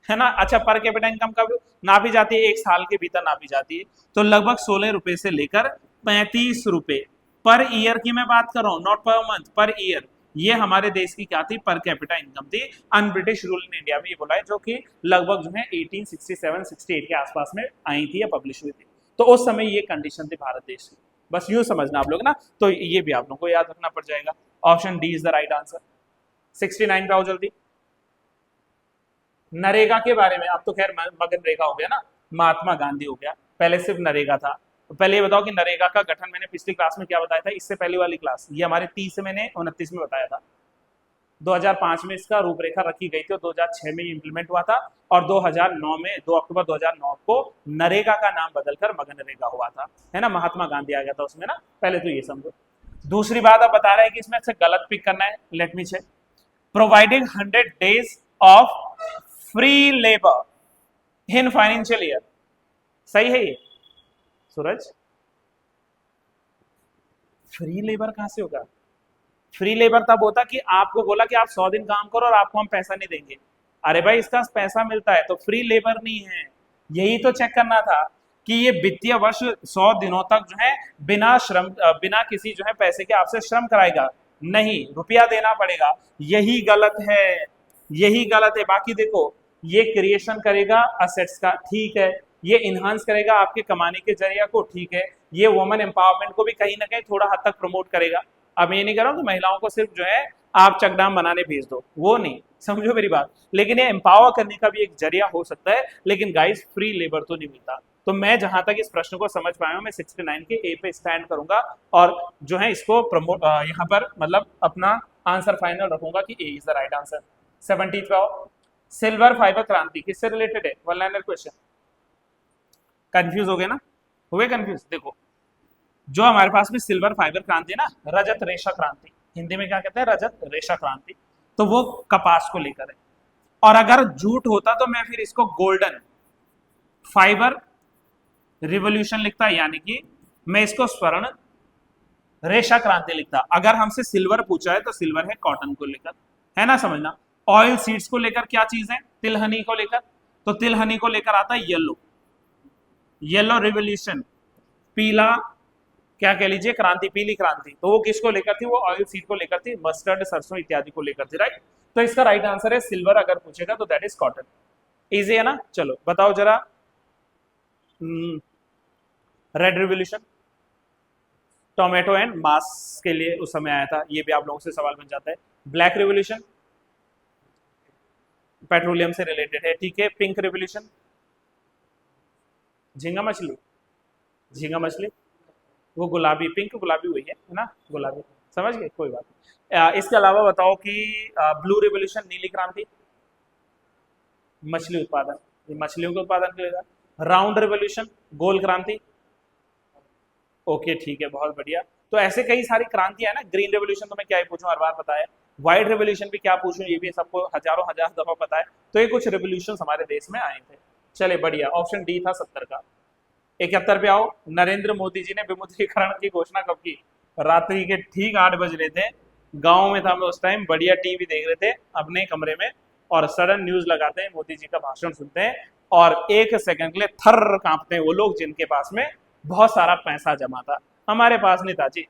है ना। अच्छा, पर कैपिटा इनकम कब नापी जाती है? एक साल के भीतर नापी जाती है। तो लगभग 16 रुपए से लेकर 35 रुपए पर ईयर की मैं बात कर रहा हूं, not per month, per year. ये हमारे देश की क्या थी? पर कैपिटा इनकम थी un British rule in India में, ये बोला है, जो कि लगभग जो है 1867-68 के आसपास में आई थी या पब्लिश हुई थी। तो उस समय ये कंडीशन थी भारत देश की। बस यूं समझना आप लोग ना, तो ये भी आप लोगों को याद रखना पड़ जाएगा। Option D is the right answer. 69 पे आओ जल्दी। नरेगा के बारे में, अब तो खैर मगन रेगा हो गया ना, महात्मा गांधी हो गया, पहले सिर्फ नरेगा था। तो पहले ये बताओ कि नरेगा का गठन मैंने पिछली क्लास में क्या बताया था, इससे पहले वाली क्लास, ये हमारे 30 मैंने 29 में बताया था। 2005 में इसका रूपरेखा रखी गई थी और 2006 में ये इंप्लीमेंट हुआ था, और 2009 में 2 अक्टूबर 2009 को नरेगा का नाम बदलकर मगनरेगा हुआ था, है ना। महात्मा गांधी आ गया था उसमें ना, पहले तो ये समझो। दूसरी बात आप बता रहे हैं कि इसमें से गलत पिक करना है, let me check. Providing 100 days of free labour in financial year, सही है ये सूरज? फ्री लेबर कहां से होगा? फ्री लेबर तब होता कि आपको बोला कि आप 100 दिन काम करो और आपको हम पैसा नहीं देंगे। अरे भाई, इसका पैसा मिलता है, तो फ्री लेबर नहीं है। यही तो चेक करना था कि ये वित्तीय वर्ष 100 दिनों तक जो है बिना श्रम, बिना किसी जो है पैसे के आपसे श्रम कराएगा नहीं, रुपया देना पड़ेगा। यही गलत है, यही गलत है। बाकी देखो, ये क्रिएशन करेगा असेट्स का, ठीक है, ये इनहांस करेगा आपके कमाने के जरिया को, ठीक है, ये वुमेन एम्पावरमेंट को भी कहीं ना कहीं थोड़ा हद तक प्रमोट करेगा। अब ये नहीं कर रहा हूं कि महिलाओं को सिर्फ जो है आप चकदाम बनाने भेज दो, वो नहीं, समझो मेरी बात। लेकिन ये एम्पावर करने का भी एक जरिया हो सकता है, लेकिन गाइस फ्री लेबर तो नहीं मिलता। तो मैं जहां तक इस प्रश्न को समझ पाया हूं, मैं 69 के ए पे स्टैंड करूंगा, और जो है इसको प्रमोट यहाँ पर मतलब अपना आंसर फाइनल रखूंगा कि ए इज द राइट आंसर। 70 पे आओ। सिल्वर फाइबर क्रांति किससे रिलेटेड है? One liner question. कंफ्यूज हो गए ना? हुए कंफ्यूज? देखो, जो हमारे पास में सिल्वर फाइबर क्रांति ना, रजत रेशा क्रांति, हिंदी में क्या कहते हैं? रजत रेशा क्रांति। तो वो कपास को लेकर है। और अगर झूठ होता तो मैं फिर इसको गोल्डन फाइबर रिवोल्यूशन लिखता, यानी कि मैं इसको स्वर्ण रेशा क्रांति लिखता। अगर हमसे सिल्वर पूछा है तो सिल्वर है कॉटन को लेकर, है ना, समझना। ऑयल सीड्स को लेकर क्या चीज है? तिलहनी को लेकर। तो तिलहनी को लेकर आता है येलो, येलो रिवोल्यूशन, पीला क्या कह लीजिए क्रांति, पीली क्रांति। तो वो किसको लेकर थी? वो ऑयल सीड को लेकर थी, मस्टर्ड, सरसों इत्यादि को लेकर थी, राइट। तो इसका राइट आंसर है सिल्वर। अगर पूछेगा तो दैट इज कॉटन। इजी है ना? चलो बताओ जरा। रेड रिवोल्यूशन टोमेटो एंड मांस के लिए उस समय आया था, ये भी आप लोगों से सवाल बन जाता है। ब्लैक रिवोल्यूशन पेट्रोलियम से रिलेटेड है, ठीक है। पिंक रिवोल्यूशन झींगा मछली, झींगा मछली वो गुलाबी, पिंक गुलाबी हुई है ना, गुलाबी, समझ गए, कोई बात नहीं। इसके अलावा बताओ कि ब्लू रिवोल्यूशन नीली क्रांति, मछली उत्पादन, ये मछलियों के उत्पादन के लिए। राउंड रिवोल्यूशन गोल क्रांति, ओके ठीक है, बहुत बढ़िया। तो ऐसे कई सारी क्रांतियां है ना, ग्रीन रेवोल्यूशन तो मैं क्या ही पूछूं, हर बार पता है, व्हाइट रेवोल्यूशन भी क्या पूछूं, ये भी सबको हजारों हजार दफा पता है। तो ये कुछ रेवोल्यूशन हमारे देश में आए थे। चले बढ़िया, ऑप्शन डी था 70 का। 71 पे आओ, नरेंद्र मोदी जी ने विमुद्रीकरण की घोषणा कब की? रात्रि के ठीक 8 बज रहे थे, गांव में था मैं उस टाइम, बढ़िया टीवी देख रहे थे अपने कमरे में, और सडन न्यूज लगाते हैं, मोदी जी का भाषण सुनते हैं, और 1 सेकंड के लिए थर्र कांपते हैं वो लोग जिनके पास में बहुत सारा पैसा जमा था। हमारे पास नहीं था जी।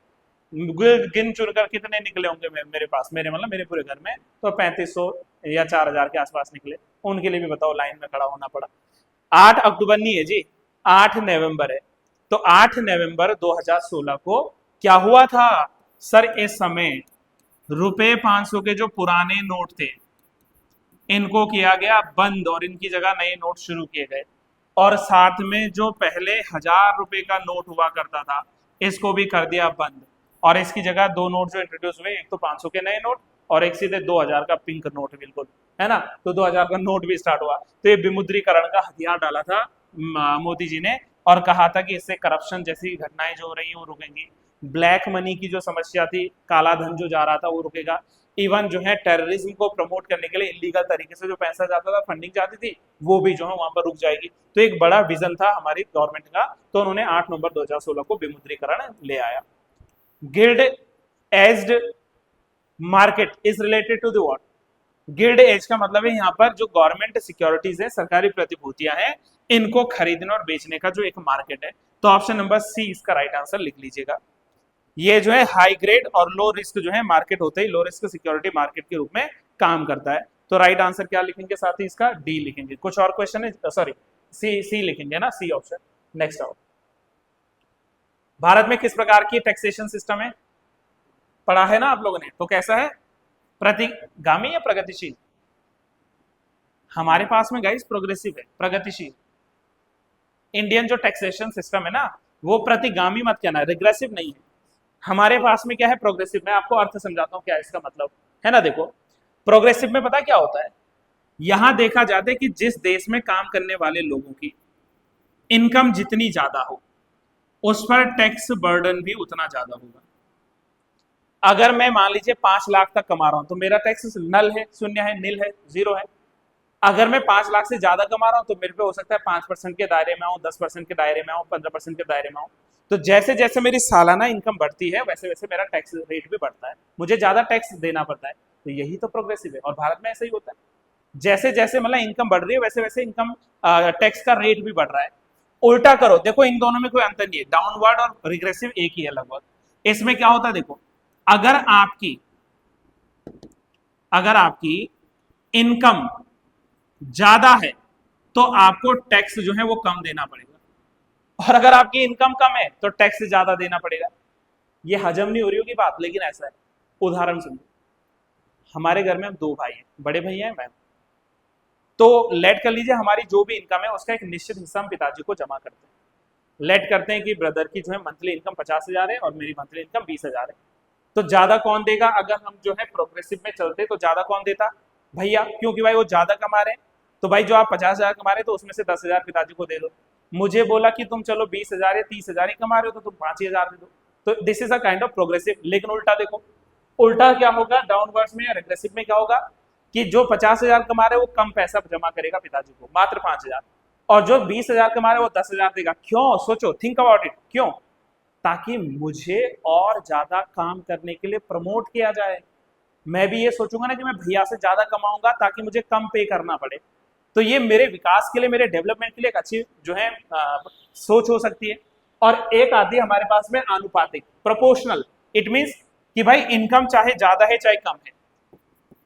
गिन चुन कर कितने निकले होंगे मेरे पास, मेरे मतलब मेरे पूरे घर में तो 3500 या 4000 के आसपास निकले। उनके लिए भी बताओ लाइन में खड़ा होना पड़ा। 8 अक्टूबर नहीं है जी, 8 नवंबर है। तो 8 नवंबर 2016 को क्या हुआ था सर? इस समय रुपए 500 के जो पुराने नोट थे इनको किया गया बंद और इनकी जगह नए नोट शुरू किए गए, और साथ में जो पहले 1000 रुपए का नोट हुआ करता था इसको भी कर दिया बंद, और इसकी जगह 2 नोट जो इंट्रोड्यूस हुए, एक तो 500 के नए नोट और एक सीधे 2000 का पिंक नोट, बिल्कुल है ना। तो 2000 का नोट भी स्टार्ट हुआ। तो ये विमुद्रीकरण का हथियार डाला था मोदी जी ने, और कहा था कि इससे करप्शन जैसी घटनाएं जो हो रही हैं वो रुकेंगी, ब्लैक मनी की जो समस्या थी, काला धन जो जा रहा था वो रुकेगा, इवन जो है टेररिज्म को प्रमोट करने के लिए इलीगल तरीके से जो पैसा जाता था, फंडिंग जाती थी, वो भी जो है वहां पर रुक जाएगी। तो एक बड़ा विजन था हमारी गवर्नमेंट का। तो उन्होंने 8 नवंबर 2016 को विमुद्रीकरण ले आया। Gilt edged market is related to the what? Gilt edge का मतलब है यहाँ पर जो गवर्नमेंट सिक्योरिटीज है, सरकारी प्रतिभूतियां हैं, इनको खरीदने और बेचने का जो एक मार्केट है। तो ऑप्शन नंबर सी इसका राइट आंसर लिख लीजिएगा। ये जो है हाई ग्रेड और लो रिस्क जो है मार्केट होते ही लो रिस्क सिक्योरिटी मार्केट के रूप में काम करता है। तो राइट आंसर क्या लिखेंगे साथ ही इसका? डी लिखेंगे। कुछ और क्वेश्चन है? सॉरी, सी लिखेंगे ना, सी ऑप्शन। नेक्स्ट आओ, भारत में किस प्रकार की टैक्सेशन सिस्टम है? पढ़ा है ना आप लोगों ने, तो कैसा है? प्रतिगामी या प्रगतिशील? हमारे पास में गाइस प्रोग्रेसिव है, प्रगतिशील। इंडियन जो टैक्सेशन सिस्टम है ना, वो प्रतिगामी मत कहना, रिग्रेसिव नहीं है। हमारे पास में क्या है? प्रोग्रेसिव। मैं आपको अर्थ समझाता हूं क्या इसका मतलब है ना। देखो, प्रोग्रेसिव में पता क्या होता है, यहां देखा जाता है कि जिस देश में काम करने वाले लोगों की इनकम जितनी ज्यादा हो उस पर टैक्स बर्डन भी उतना ज्यादा होगा। अगर मैं मान लीजिए 5 लाख तक कमा रहा हूं तो मेरा टैक्स नल है, शून्य है, नील है, जीरो है। अगर मैं 5 लाख से ज्यादा कमा रहा हूं तो मेरे पे हो सकता है 5% के दायरे में आऊं, 10% के दायरे में आऊं, 15% के दायरे में आऊं। तो जैसे जैसे मेरी सालाना इनकम बढ़ती है वैसे वैसे मेरा टैक्स रेट भी बढ़ता है, मुझे ज्यादा टैक्स देना पड़ता है। तो यही तो प्रोग्रेसिव है, और भारत में ऐसा ही होता है। जैसे जैसे मतलब इनकम बढ़ रही है वैसे वैसे इनकम टैक्स का रेट भी बढ़ रहा है। उल्टा करो, देखो इन दोनों में कोई अंतर नहीं है, डाउनवर्ड और रिग्रेसिव एक ही है लगभग। इसमें क्या होता है देखो, अगर आपकी इनकम ज्यादा है तो आपको टैक्स जो है वो कम देना पड़ेगा, और अगर आपकी इनकम कम है तो टैक्स ज्यादा देना पड़ेगा। ये हजम नहीं हो रही होगी बात, लेकिन ऐसा है। उदाहरण सुनो, हमारे घर में हम 2 भाई हैं, बड़े भैया हैं, मैं। तो लेट कर लीजिए हमारी जो भी इनकम है उसका एक निश्चित हिस्सा हम पिताजी को जमा करते हैं। लेट करते हैं कि ब्रदर की जो है मंथली इनकम 50,000 है और मेरी मंथली इनकम 20,000 है। तो ज्यादा कौन देगा? अगर हम जो है प्रोग्रेसिव में चलते तो ज्यादा कौन देता? भैया, क्योंकि भाई वो ज्यादा कमा रहे हैं। तो भाई जो आप 50,000 कमा रहे हैं तो उसमें से 10,000 पिताजी को दे दो। मुझे बोला कि तुम चलो 20,000 या 30,000 ही कमा रहे हो तो तुम 5,000 दे दो। तो this is a kind of progressive. लेकिन उल्टा देखो, उल्टा क्या होगा डाउनवर्ड्स में या रिग्रेसिव में? क्या होगा कि जो 50,000 कमा रहे हैं वो कम पैसा जमा करेगा पिताजी को, मात्र 5,000, और जो 20,000 कमा रहे हैं वो 10,000 देगा। क्यों? सोचो, थिंक अबाउट इट। क्यों? ताकि मुझे और ज्यादा काम करने के लिए प्रमोट किया जाए। मैं भी ये सोचूंगा ना कि मैं भैया से ज्यादा कमाऊंगा ताकि मुझे कम पे करना पड़े। तो ये मेरे विकास के लिए, मेरे डेवलपमेंट के लिए एक अच्छी जो है सोच हो सकती है। और एक आती है हमारे पास में आनुपातिक, प्रोपोर्शनल। इट मींस कि भाई इनकम चाहे ज्यादा है चाहे कम है,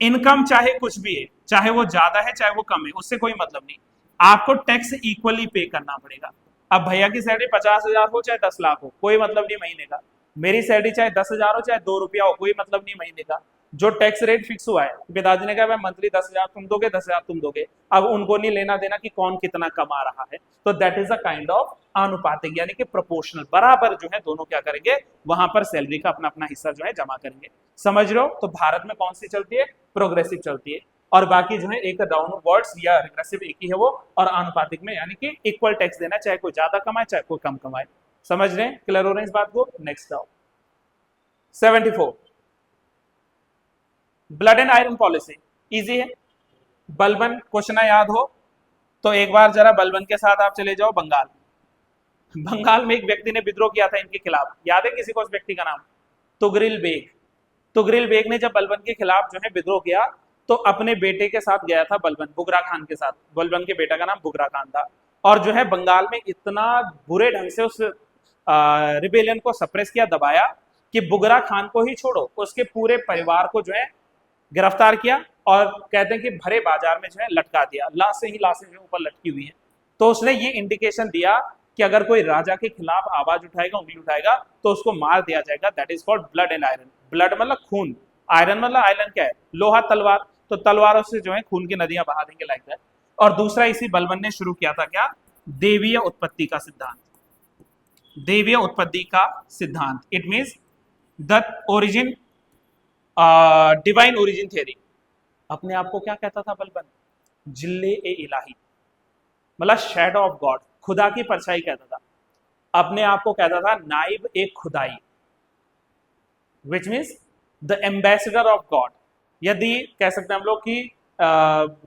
इनकम चाहे कुछ भी है, चाहे वो ज्यादा है चाहे वो कम है, उससे कोई मतलब नहीं, आपको टैक्स इक्वली पे करना पड़ेगा। अब भैया की सैलरी 50,000 हो चाहे 10 लाख हो, कोई मतलब नहीं महीने का। मेरी सैलरी चाहे 10,000 हो चाहे 2 रुपया हो, कोई मतलब नहीं महीने का। जो टैक्स रेट फिक्स हुआ है, पिताजी ने कहा भाई मंथली 10,000 तुम दोगे, 10,000 तुम दोगे। अब उनको नहीं लेना देना कि कौन कितना कमा रहा है। तो that is a kind of आनुपातिक, यानी कि प्रोपोर्शनल, बराबर जो है दोनों क्या करेंगे, वहां पर सैलरी का अपना अपना हिस्सा जो है जमा करेंगे। समझ रहे हो? तो भारत में कौन सी चलती है? प्रोग्रेसिव चलती है, और बाकी जो है एक डाउनवर्ड्स या रिग्रेसिव एक ही है वो, और आनुपातिक में यानी कि इक्वल टैक्स देना, चाहे कोई ज्यादा कमाए चाहे कोई कम कमाए। समझ रहे हैं? क्लियर हो रहे हैं इस बात को? नेक्स्ट आओ, 74 blood and iron policy, easy है। बलबन क्वेश्चन ना याद हो तो एक बार जरा बलबन के साथ आप चले जाओ बंगाल। बंगाल में एक व्यक्ति ने विद्रोह किया था इनके खिलाफ, याद है किसी को उस व्यक्ति का नाम? तुगरिल बेग। तुगरिल बेग ने जब बलबन के खिलाफ जो है विद्रोह किया तो अपने बेटे के साथ गया था बलबन, बुगरा खान के साथ। बलबन के बेटा का नाम बुगरा खान था, और जो है बंगाल में इतना बुरे ढंग से उस रिबेलियन को सप्रेस किया, दबाया, कि बुगरा खान को ही छोड़ो उसके पूरे परिवार को जो है गिरफ्तार किया, और कहते हैं कि भरे बाजार में जो है लटका दिया, लाशें ही लाशें जो ऊपर लटकी हुई हैं। तो उसने ये इंडिकेशन दिया कि अगर कोई राजा के खिलाफ आवाज उठाएगा, उंगली उठाएगा, तो उसको मार दिया जाएगा। That is called blood and iron. Blood मतलब खून, आयरन मतलब आयरन क्या है? लोहा, तलवार। तो तलवारों से जो है खून की नदियां बहा देंगे, लाइक दैट। और दूसरा इसी बलबन ने शुरू किया था क्या? देवीय उत्पत्ति का सिद्धांत। देवीय उत्पत्ति का सिद्धांत, it means the origin, divine origin theory. अपने आप को क्या कहता था बलबन? जिल्ले ए इलाही, मतलब शैडो ऑफ गॉड, खुदा की परछाई कहता था। अपने आप को कहता था नाइब ए खुदाई, which means the ambassador of God. यदि कह सकते हैं हम लोग कि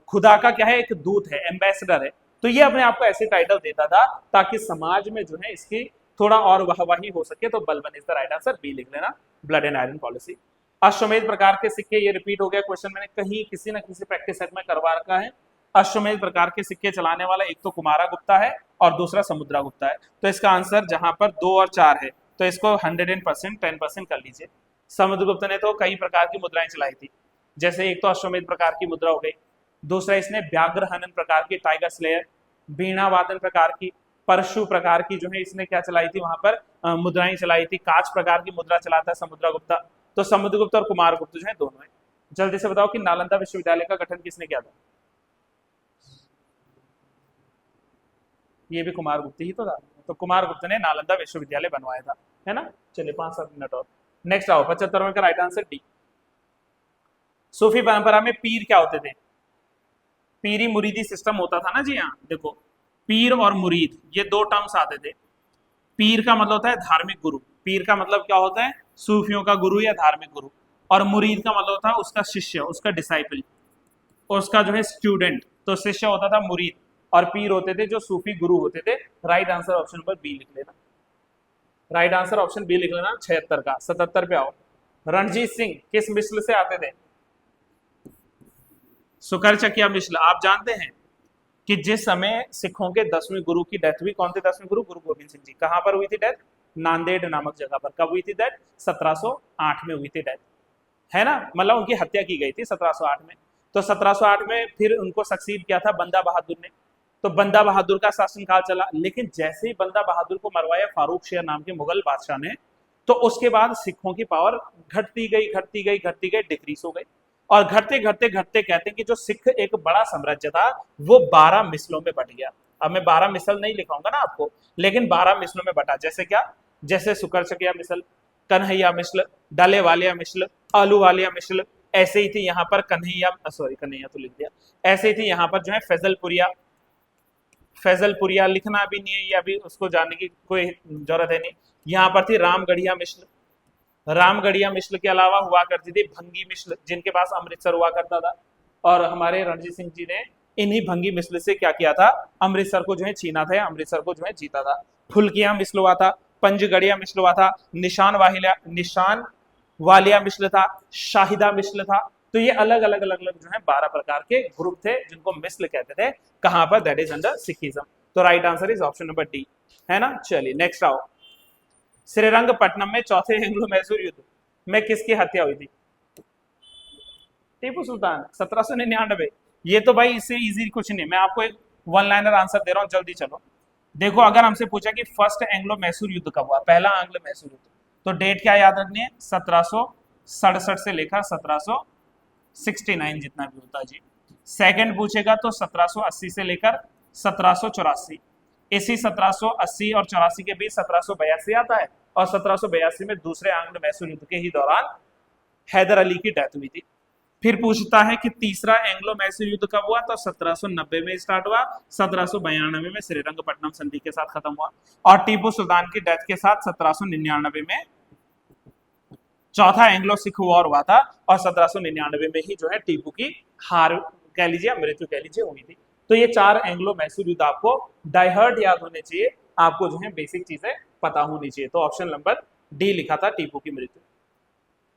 खुदा का क्या है? एक दूत है, एम्बेसडर है। तो ये अपने आप को ऐसे टाइटल देता था ताकि समाज में जो है इसकी थोड़ा और वाहवाही हो सके। तो Balban is the right answer, B लिख लेना, ब्लड एंड आयरन पॉलिसी। अश्वमेध प्रकार के सिक्के, ये रिपीट हो गया क्वेश्चन, मैंने कहीं किसी न किसी प्रैक्टिस सेट में करवा रखा है। अश्वमेध प्रकार के सिक्के चलाने वाला एक तो कुमारा गुप्ता है और दूसरा समुद्रा गुप्ता है। तो इसका आंसर जहां पर 2 और 4 है तो इसको 100% 10% कर लीजिए। समुद्रगुप्त ने तो कई प्रकार की मुद्राएं चलाई थी, जैसे एक तो अश्वमेध प्रकार की मुद्रा हो गई, दूसरा इसने व्याघ्र हनन प्रकार की, टाइगर स्लेयर, वीणा वादन प्रकार की, परशु प्रकार की जो है इसने क्या चलाई थी, वहां पर मुद्राएं चलाई थी, काच प्रकार की मुद्रा चलाता है समुद्रगुप्ता। तो समुद्रगुप्त और कुमारगुप्त जो है दोनों है। जल्दी से बताओ कि नालंदा विश्वविद्यालय का गठन किसने किया था? ये भी कुमारगुप्त ही तो था। तो कुमारगुप्त ने नालंदा विश्वविद्यालय बनवाया था, है ना। चलिए 5-7 मिनट और। नेक्स्ट आओ, 75वें का राइट आंसर डी। सूफी परंपरा में पीर क्या होते थे? पीरी मुरीदी सिस्टम होता था ना जी। हाँ देखो, पीर और मुरीद ये 2 टर्म्स आते थे। पीर का मतलब होता है धार्मिक गुरु, पीर का मतलब क्या होता है? सूफियों का गुरु या धार्मिक गुरु। और मुरीद का मतलब होता है उसका शिष्य, उसका डिसाइपल, उसका जो है स्टूडेंट। तो शिष्य होता था मुरीद, और पीर होते थे जो सूफी गुरु होते थे। Right answer option number B लिख लेना। राइट आंसर ऑप्शन बी लिख लेना 76 का। 77 पे आओ। रणजीत सिंह किस मिसल से आते थे? सुकरचकिया मिसल। आप जानते हैं कि जिस समय सिखों के 10वें गुरु की डेथ हुई, कौन थे 10वें गुरु? गुरु गोविंद सिंह जी। कहां पर हुई थी डेथ? नांदेड़ नामक जगह पर। कब हुई थी डेथ? 1708 में हुई थी डेथ, है ना। मतलब उनकी हत्या की गई थी 1708 में। तो 1708 में फिर उनको सक्सीड किया था बंदा बहादुर ने। तो बंदा बहादुर का शासनकाल चला, लेकिन जैसे ही बंदा बहादुर को मरवाया फारूक शेर नाम के मुगल बादशाह ने, तो उसके बाद सिखों की पावर घटती गई, घटती गई, घटती गई, डिक्रीज हो गई। और घटते घटते घटते कहते हैं कि जो सिख एक बड़ा साम्राज्य था वो 12 मिसलों में बट गया। अब मैं 12 मिसल नहीं लिखाऊंगा ना आपको, लेकिन 12 मिसलों में बटा। जैसे क्या? जैसे सुकरचकिया मिसल, कन्हैया मिसल, डाले वालिया मिसल, आलू वालिया मिसल। ऐसे ही थी यहाँ पर कन्हैया, सॉरी कन्हैया तो लिख दिया। ऐसे ही थी यहाँ पर जो है फैजलपुरिया। फैजलपुरिया लिखना भी नहीं है, या भी उसको जानने की कोई जरूरत है नहीं। यहाँ पर थी रामगढ़िया मिसल। रामगढ़िया मिसल के अलावा हुआ करती थी भंगी मिसल, जिनके पास अमृतसर हुआ करता था। और हमारे रणजीत सिंह जी ने इन्हीं भंगी मिसल से क्या किया था? अमृतसर को जो है छीना था, अमृतसर को जो है जीता था। फुलकिया मिसल हुआ था, पंजगढ़िया मिसल हुआ था, निशान वालिया मिसल था, शाहिदा मिसल था। तो ये अलग अलग अलग अलग जो है 12 प्रकार के ग्रुप थे जिनको मिसल कहते थे। कहां पर? That is under Sikhism. तो right answer is option number D, है ना। चलिए नेक्स्ट आओ। श्रीरंगपट्टनम में चौथे एंग्लो मैसूर युद्ध में किसकी हत्या हुई थी? टीपू सुल्तान, 1799। ये तो भाई इससे इजी कुछ नहीं, मैं आपको एक 1 लाइनर आंसर दे रहा हूं, जल्दी चलो। देखो अगर हमसे पूछा कि फर्स्ट एंग्लो मैसूर युद्ध कब हुआ, पहला एंग्लो मैसूर युद्ध, तो डेट क्या याद रखनी है? 1767 से लेकर 1769 जितना भी होता है जी। सेकंड पूछेगा तो 1780 से लेकर 1784। इसी 1780 और 84 के बीच 1782 आता है, और 1782 में दूसरे आंग्लो मैसूर युद्ध के ही दौरान हैदर अली की डेथ हुई थी। फिर पूछता है कि तीसरा एंग्लो मैसूर युद्ध कब हुआ, तो 1790 में स्टार्ट हुआ, 1792 में श्रीरंगपट्टनम संधि के साथ खत्म हुआ, और टीपू सुल्तान की डेथ के साथ 1799 में चौथा एंग्लो सिख वॉर हुआ था और 1799 में ही जो है टीपू की हार कह लीजिए, मृत्यु कह लीजिए, हुई थी। तो ये 4 एंग्लो मैसूर युद्ध आपको डायहर्ट याद होने चाहिए, आपको जो है बेसिक चीजें पता होनी चाहिए। तो ऑप्शन नंबर डी लिखा था, टीपू की मृत्यु।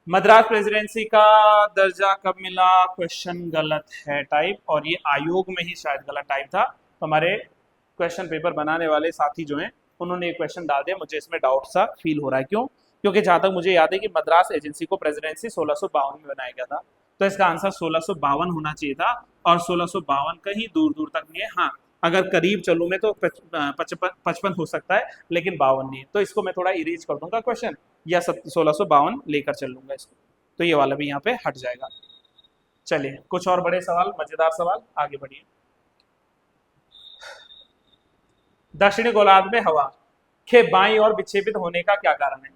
मद्रास प्रेसिडेंसी का दर्जा कब मिला? क्वेश्चन गलत है टाइप, और ये आयोग में ही शायद गलत टाइप था। तो हमारे क्वेश्चन पेपर बनाने वाले साथी जो हैं उन्होंने एक क्वेश्चन डाल दिया, मुझे इसमें डाउट सा फील हो रहा है। क्यों? क्योंकि जहां तक मुझे याद है कि मद्रास एजेंसी को प्रेसिडेंसी 1652 में बनाया गया था, तो इसका आंसर 1652 होना चाहिए था, और 1652 कहीं दूर दूर तक नहीं है। हाँ, अगर करीब चलूँ मैं तो 55 हो सकता है, लेकिन 52 नहीं है। तो इसको मैं थोड़ा इरेज कर दूंगा क्वेश्चन, या 1652 लेकर चल लूंगा इसको, तो ये वाला भी यहाँ पे हट जाएगा। चलिए कुछ और बड़े सवाल, मजेदार सवाल, आगे बढ़िए। दक्षिणी गोलार्ध में हवा के बाईं ओर विक्षेपित होने का क्या कारण है?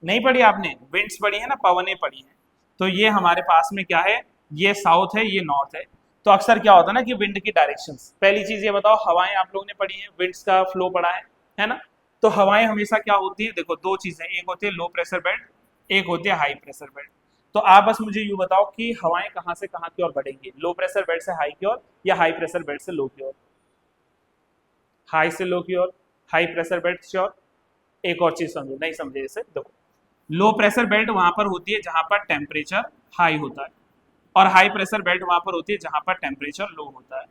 नहीं पढ़ी आपने? विंड्स पढ़ी है ना, पवनें पढ़ी है। तो ये हमारे पास में क्या है, ये साउथ है, ये नॉर्थ है। तो अक्सर क्या होता है ना कि विंड की डायरेक्शंस, पहली चीज ये बताओ, हवाएं आप लोगों ने पढ़ी है, विंड्स का फ्लो पढ़ा है ना? तो हवाएं हमेशा क्या होती है, देखो दो चीजें, एक होती है लो प्रेशर बेल्ट, एक होती है हाई प्रेशर बेल्ट। तो आप बस मुझे यूं बताओ कि हवाएं कहाँ से कहाँ की ओर बढ़ेंगी, लो प्रेशर बेल्ट से हाई की ओर, या हाई प्रेशर बेल्ट से लो की ओर? हाई से लो की ओर, हाई प्रेशर बेल्ट से ओर। एक और चीज समझो, नहीं समझे इसे, देखो लो प्रेशर बेल्ट वहां पर होती है जहां पर टेम्परेचर हाई होता है, और हाई प्रेशर बेल्ट वहां पर होती है जहां पर टेम्परेचर लो होता है।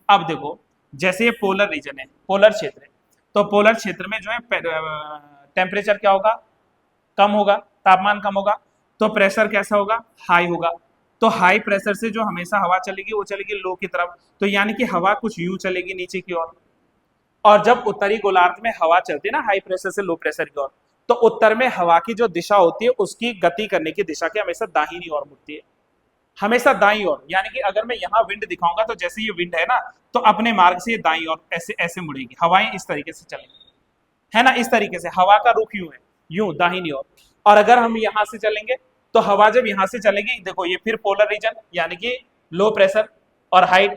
अब देखो, जैसे ये पोलर रीजन है, पोलर क्षेत्र है, तो पोलर क्षेत्र में जो है टेम्परेचर क्या होगा, कम होगा, तापमान कम होगा, तो प्रेशर कैसा होगा, हाई होगा। तो हाई प्रेशर से जो हमेशा हवा चलेगी वो चलेगी लो की तरफ, तो यानी कि हवा कुछ यूं चलेगी नीचे की ओर। और जब उत्तरी गोलार्ध में हवा चलती है ना हाई प्रेशर से लो प्रेशर की ओर, तो उत्तर में हवा की जो दिशा होती है उसकी गति करने की दिशा के हमेशा दाहिनी ओर मुड़ती है, हमेशा दाईं ओर। यानी कि अगर मैं यहाँ विंड दिखाऊंगा तो जैसे ये विंड है ना, तो अपने मार्ग से ये दाईं ओर ऐसे ऐसे मुड़ेगी, हवाएं इस तरीके से चलेंगी, है ना, इस तरीके से हवा का रुख यूं है, यूं दाहिनी ओर। और अगर हम यहाँ से चलेंगे तो हवा जब यहाँ से चलेगी, देखो ये फिर पोलर रीजन, यानी कि लो प्रेशर और हाई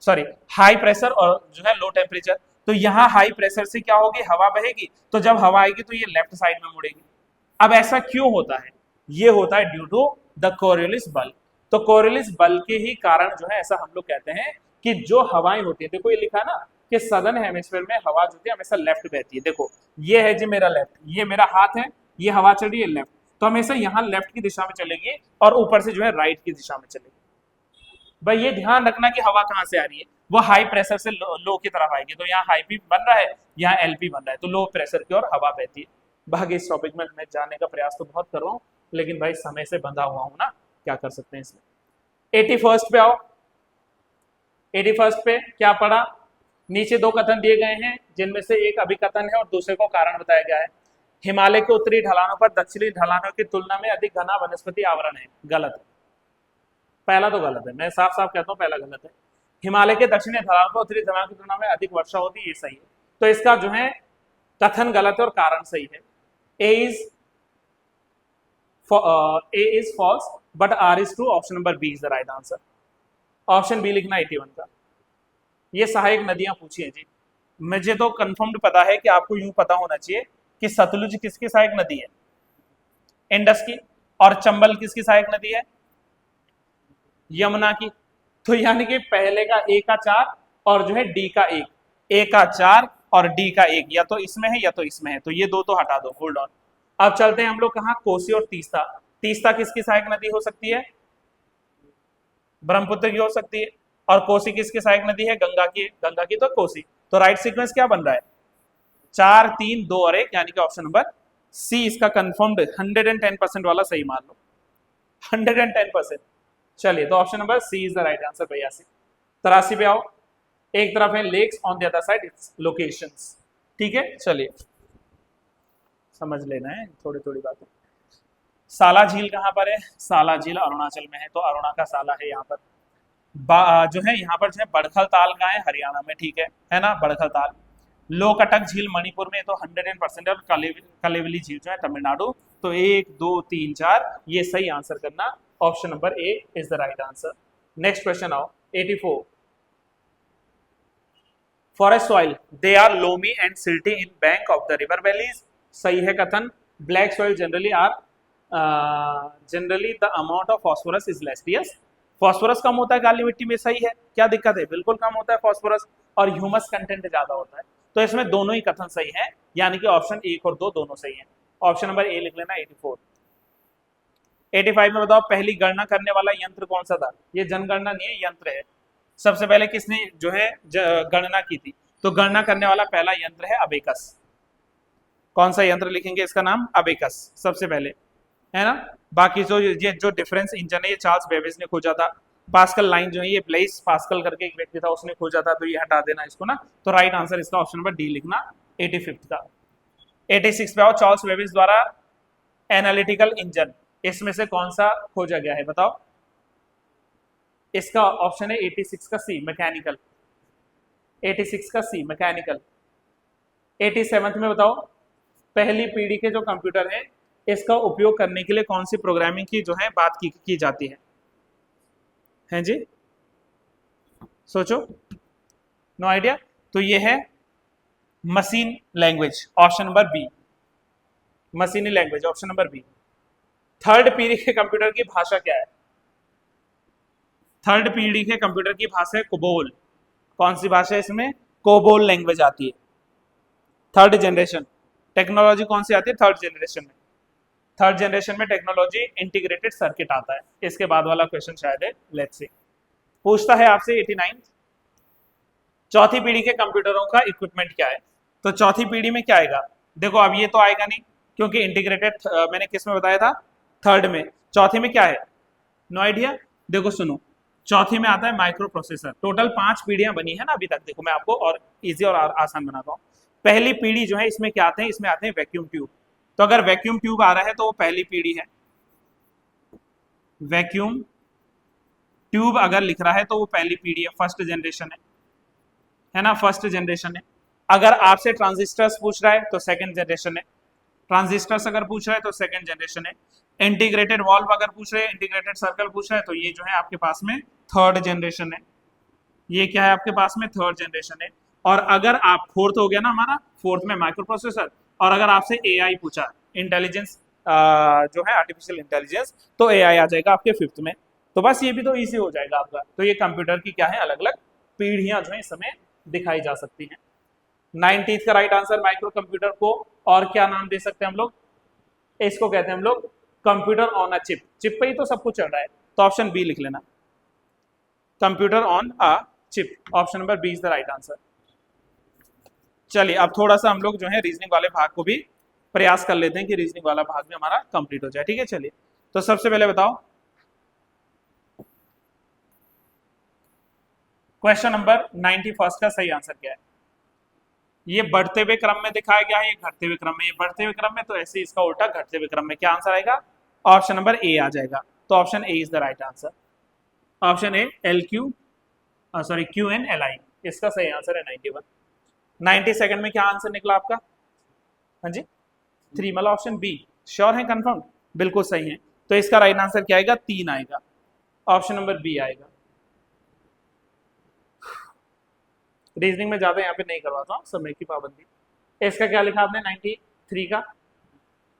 सॉरी हाई प्रेशर और जो है लो टेम्परेचर। तो यहाँ हाई प्रेशर से क्या होगी, हवा बहेगी, तो जब हवा आएगी तो ये लेफ्ट साइड में मुड़ेगी। अब ऐसा क्यों होता है? ये होता है ड्यू टू द कोरियोलिस बल। तो कोरियोलिस बल के ही कारण जो है ऐसा हम लोग कहते हैं कि जो हवाएं होती है, देखो ये लिखा ना कि सदर्न हेमिस्फीयर में हवा जो है हमेशा लेफ्ट बहती है। देखो ये है जी मेरा लेफ्ट, ये मेरा हाथ है, ये हवा चल रही है लेफ्ट, तो हमेशा यहाँ लेफ्ट की दिशा में चलेगी, और ऊपर से जो है राइट की दिशा में चलेगी। भाई ये ध्यान रखना कि हवा कहाँ से आ रही है, वो हाई प्रेशर से लो की तरफ आएगी, तो यहाँ हाई पी बन रहा है, यहाँ एलपी बन रहा है, तो लो प्रेशर की ओर हवा बहती है। बाकी इस टॉपिक में मैं जानने का प्रयास तो बहुत कर रहा हूँ, लेकिन भाई समय से बंधा हुआ हूँ ना, क्या कर सकते हैं इसमें। 81st पे आओ। 81st पे क्या पढ़ा? नीचे दो कथन दिए गए हैं, जिनमें से एक अभिकथन है और दूसरे को कारण बताया गया है। हिमालय के उत्तरी ढलानों पर दक्षिणी ढलानों की तुलना में अधिक घना वनस्पति आवरण है। गलत है, पहला तो गलत है, मैं साफ साफ कहता हूँ पहला गलत है। हिमालय के दक्षिणी ढलान पर उत्तरी ढलान की तुलना में अधिक वर्षा होती है, ये सही है। तो इसका जो है कथन गलत है और कारण सही है। A is false but R is true, option number B is the right answer. Option B लिखना 81 का। ये सहायक नदियां पूछी है जी, मुझे तो कंफर्म्ड पता है कि आपको यूं पता होना चाहिए कि सतलुज किसकी सहायक नदी है, इंडस की, और चंबल किसकी सहायक नदी है, यमुना की। तो यानी कि पहले का ए का 4 और जो है डी का 1, ए का 4 और डी का 1 या तो इसमें है या तो इसमें है, तो ये दो तो हटा दो, होल्ड ऑन। अब चलते हैं हम लोग कहाँ, कोसी और तीस्ता। तीस्ता किसकी सहायक नदी हो सकती है, ब्रह्मपुत्र की हो सकती है, और कोसी किसकी सहायक नदी है, गंगा की, गंगा की तो कोसी। तो राइट सीक्वेंस क्या बन रहा है, 4 3 2 और 1, यानी कि ऑप्शन नंबर सी इसका कंफर्म्ड 110% वाला सही मान लो, 110%। चलिए तो option number C is the right answer. 83 पे आओ। एक तरफ है lakes, on the other side it's locations. ठीक है, चलिए समझ लेना है थोड़ी थोड़ी बातें। साला झील कहाँ पर है, साला झील अरुणाचल में है, तो अरुणा का साला है यहाँ पर। जो है यहाँ पर जो है बड़खल ताल का है हरियाणा में, ठीक है ना, बड़खल ताल। लोकटक झील मणिपुर में, तो 100% और कलेवली झील जो है तमिलनाडु। तो 1 2 3 4 ये सही आंसर करना, option number A is the right answer. Next question आओ। 84 forest soil they are loamy and silty in bank of the river valleys, सही है कथन। Black soil generally the amount of phosphorus is less. Yes, phosphorus कम होता है काली मिट्टी में, सही है, क्या दिक्कत है, बिल्कुल कम होता है फॉस्फोरस, और ह्यूमस कंटेंट ज्यादा होता है। तो इसमें दोनों ही कथन सही है, यानी कि ऑप्शन 1 और 2 दोनों सही है। ऑप्शन नंबर ए लिख लेना 84। 85 में बताओ पहली गणना करने वाला यंत्र कौन सा था? ये जनगणना नहीं है, यंत्र है। सबसे पहले किसने जो है गणना की थी? तो गणना करने वाला पहला यंत्र है अबेकस। कौन सा यंत्र लिखेंगे इसका नाम? अबेकस सबसे पहले, है ना। बाकी ये जो डिफरेंस इंजन है ये चार्ल्स बेबेज ने खोजा था। पास्कल लाइन जो है ये ब्लेस पास्कल करके एक व्यक्ति था, उसने खोजा था, तो ये हटा देना इसको ना। तो राइट आंसर इसका ऑप्शन नंबर डी लिखना 85 का। 86 पे आओ, चार्ल्स बेबेज द्वारा एनालिटिकल इंजन इसमें से कौन सा खोजा गया है बताओ? इसका ऑप्शन है 86 का सी, मैकेनिकल। 86 का सी, मैकेनिकल। 87 में बताओ पहली पीढ़ी के जो कंप्यूटर है इसका उपयोग करने के लिए कौन सी प्रोग्रामिंग की जो है बात की जाती है? हैं जी, सोचो, नो आइडिया। तो ये है machine language, option number B, मशीनी language, option number B. Third पीढ़ी के कंप्यूटर की भाषा क्या है? थर्ड पीढ़ी के कंप्यूटर की भाषा है कोबोल। कौन सी भाषा है इसमें? कोबोल लैंग्वेज आती है। थर्ड जनरेशन टेक्नोलॉजी कौन सी आती है थर्ड जनरेशन में? थर्ड जनरेशन में टेक्नोलॉजी इंटीग्रेटेड सर्किट आता है। इसके बाद वाला क्वेश्चन शायद है, लेट्स सी। पूछता है आपसे 89, चौथी पीढ़ी के कंप्यूटरों का इक्विपमेंट क्या है? तो चौथी पीढ़ी में क्या आएगा? देखो अब ये तो आएगा नहीं, क्योंकि इंटीग्रेटेड मैंने किस में बताया था? थर्ड में। चौथी में क्या है? No idea. देखो सुनो, चौथी में आता है माइक्रो प्रोसेसर। टोटल 5 पीढ़ियां बनी है ना अभी तक। देखो मैं आपको और इजी और आसान बनाता हूँ। पहली पीढ़ी जो है इसमें क्या आते हैं? इसमें आते हैं वैक्यूम ट्यूब। तो अगर वैक्यूम ट्यूब आ रहा है तो वो पहली पीढ़ी है। वैक्यूम ट्यूब अगर लिख रहा है तो वो पहली पीढ़ी है, फर्स्ट जनरेशन है ना, फर्स्ट जनरेशन है। अगर आपसे ट्रांजिस्टर्स पूछ रहा है तो सेकंड जनरेशन है। ट्रांजिस्टर्स अगर पूछ रहा है तो सेकंड जनरेशन है। इंटीग्रेटेड वॉल्व अगर पूछ रहे हैं, इंटीग्रेटेड सर्कल पूछ रहा है, तो ये जो है आपके पास में थर्ड जनरेशन है। ये क्या है आपके पास में? थर्ड जनरेशन है। और अगर आप फोर्थ हो गया ना हमारा, फोर्थ में माइक्रो प्रोसेसर। और अगर आपसे एआई पूछा, इंटेलिजेंस जो है आर्टिफिशियल इंटेलिजेंस, तो एआई आ जाएगा आपके फिफ्थ में। तो बस ये भी तो इजी हो जाएगा आपका। तो ये कंप्यूटर की क्या है, अलग अलग पीढ़ियां जो है इस समय दिखाई जा सकती हैं। 19th का राइट आंसर माइक्रो कंप्यूटर को और क्या नाम दे सकते हैं हम लोग? इसको कहते हैं हम लोग computer on a chip. Chip पे ही तो सब कुछ चल रहा है, तो ऑप्शन बी लिख लेना, computer on a chip. Option number B is the right answer. चलिए अब थोड़ा सा हम लोग जो है रीजनिंग वाले भाग को भी प्रयास कर लेते हैं कि रीजनिंग वाला भाग भी हमारा कंप्लीट हो जाए। ठीक है, चलिए तो सबसे पहले बताओ क्वेश्चन नंबर 91 का सही आंसर क्या है? ये बढ़ते हुए क्रम में दिखाया गया है, ये घटते हुए क्रम में। ये बढ़ते हुए क्रम में, तो ऐसे इसका उल्टा घटते हुए क्रम में। क्या आंसर आएगा? ऑप्शन नंबर ए आ जाएगा। तो option A is the right answer. Option A L Q, sorry Q N L I, इसका सही आंसर है 91। 92 में क्या आंसर निकला आपका? हाँ जी, 3 मतलब ऑप्शन बी। श्योर है, कंफर्म? बिल्कुल सही है। तो इसका राइट आंसर क्या आएगा? 3 आएगा, ऑप्शन नंबर बी आएगा। रीजनिंग में ज्यादा यहाँ पे नहीं करवाता हूँ, समय की पाबंदी। इसका क्या लिखा आपने 93 का?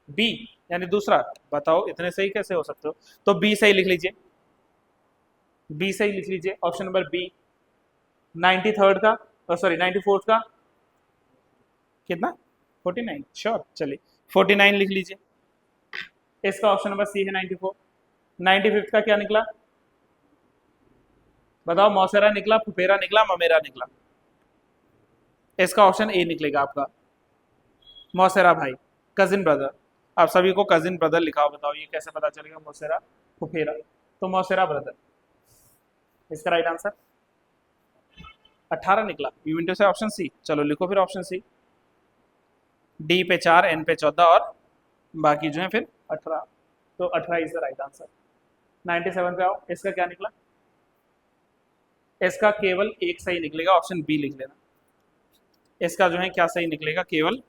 बी, यानी दूसरा। बताओ इतने सही कैसे हो सकते हो? तो बी सही लिख लीजिए, बी सही लिख लीजिए, ऑप्शन नंबर बी। 93 का, सॉरी 94 का कितना? 49, श्योर, चलिए 49 लिख लीजिए। इसका ऑप्शन नंबर सी है 94। 95 का क्या निकला बताओ? मौसेरा निकला, फुफेरा निकला, ममेरा निकला? इसका ऑप्शन ए निकलेगा आपका, मौसेरा भाई, कजिन ब्रदर। आप सभी को कजिन ब्रदर लिखा हो, बताओ ये कैसे पता चलेगा? मौसेरा फुफेरा, तो मौसेरा ब्रदर इसका राइट आंसर। 18 निकला, यू मीन टू से ऑप्शन सी। चलो लिखो फिर ऑप्शन सी। डी पे 4, एन पे 14 और बाकी जो है फिर 18। तो 18 इज द राइट आंसर। 97 पे आओ, इसका क्या निकला? इसका केवल एक सही निकलेगा, ऑप्शन बी लिख लेना। इसका जो है क्या सही निकलेगा? केवल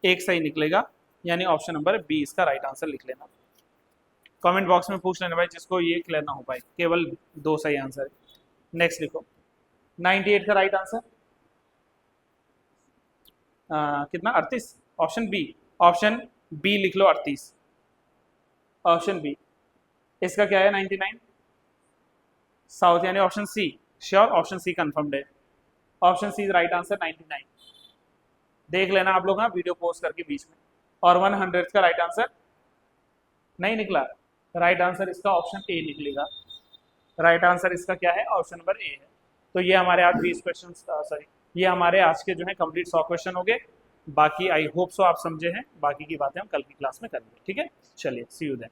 एक सही निकलेगा, यानी ऑप्शन नंबर बी इसका राइट आंसर लिख लेना। कमेंट बॉक्स में पूछ लेना भाई जिसको ये क्लियर ना हो पाए, केवल 2 सही आंसर है। नेक्स्ट लिखो 98 का राइट आंसर कितना? 38, ऑप्शन बी। ऑप्शन बी लिख लो 38, ऑप्शन बी। इसका क्या है 99, साउथ यानी option C. Sure, option C confirmed है, option C is right answer 99। देख लेना आप लोग, हाँ, वीडियो पोस्ट करके बीच में। और 100 का राइट आंसर नहीं निकला, राइट आंसर इसका ऑप्शन ए निकलेगा। राइट आंसर इसका क्या है, ऑप्शन नंबर ए है। तो ये हमारे आज 20 क्वेश्चन, सॉरी, ये हमारे आज के जो है कंप्लीट 100 क्वेश्चन हो गए। बाकी आई होप सो आप समझे हैं, बाकी की बातें हम कल की क्लास में करेंगे, ठीक है। चलिए, सी यू देन।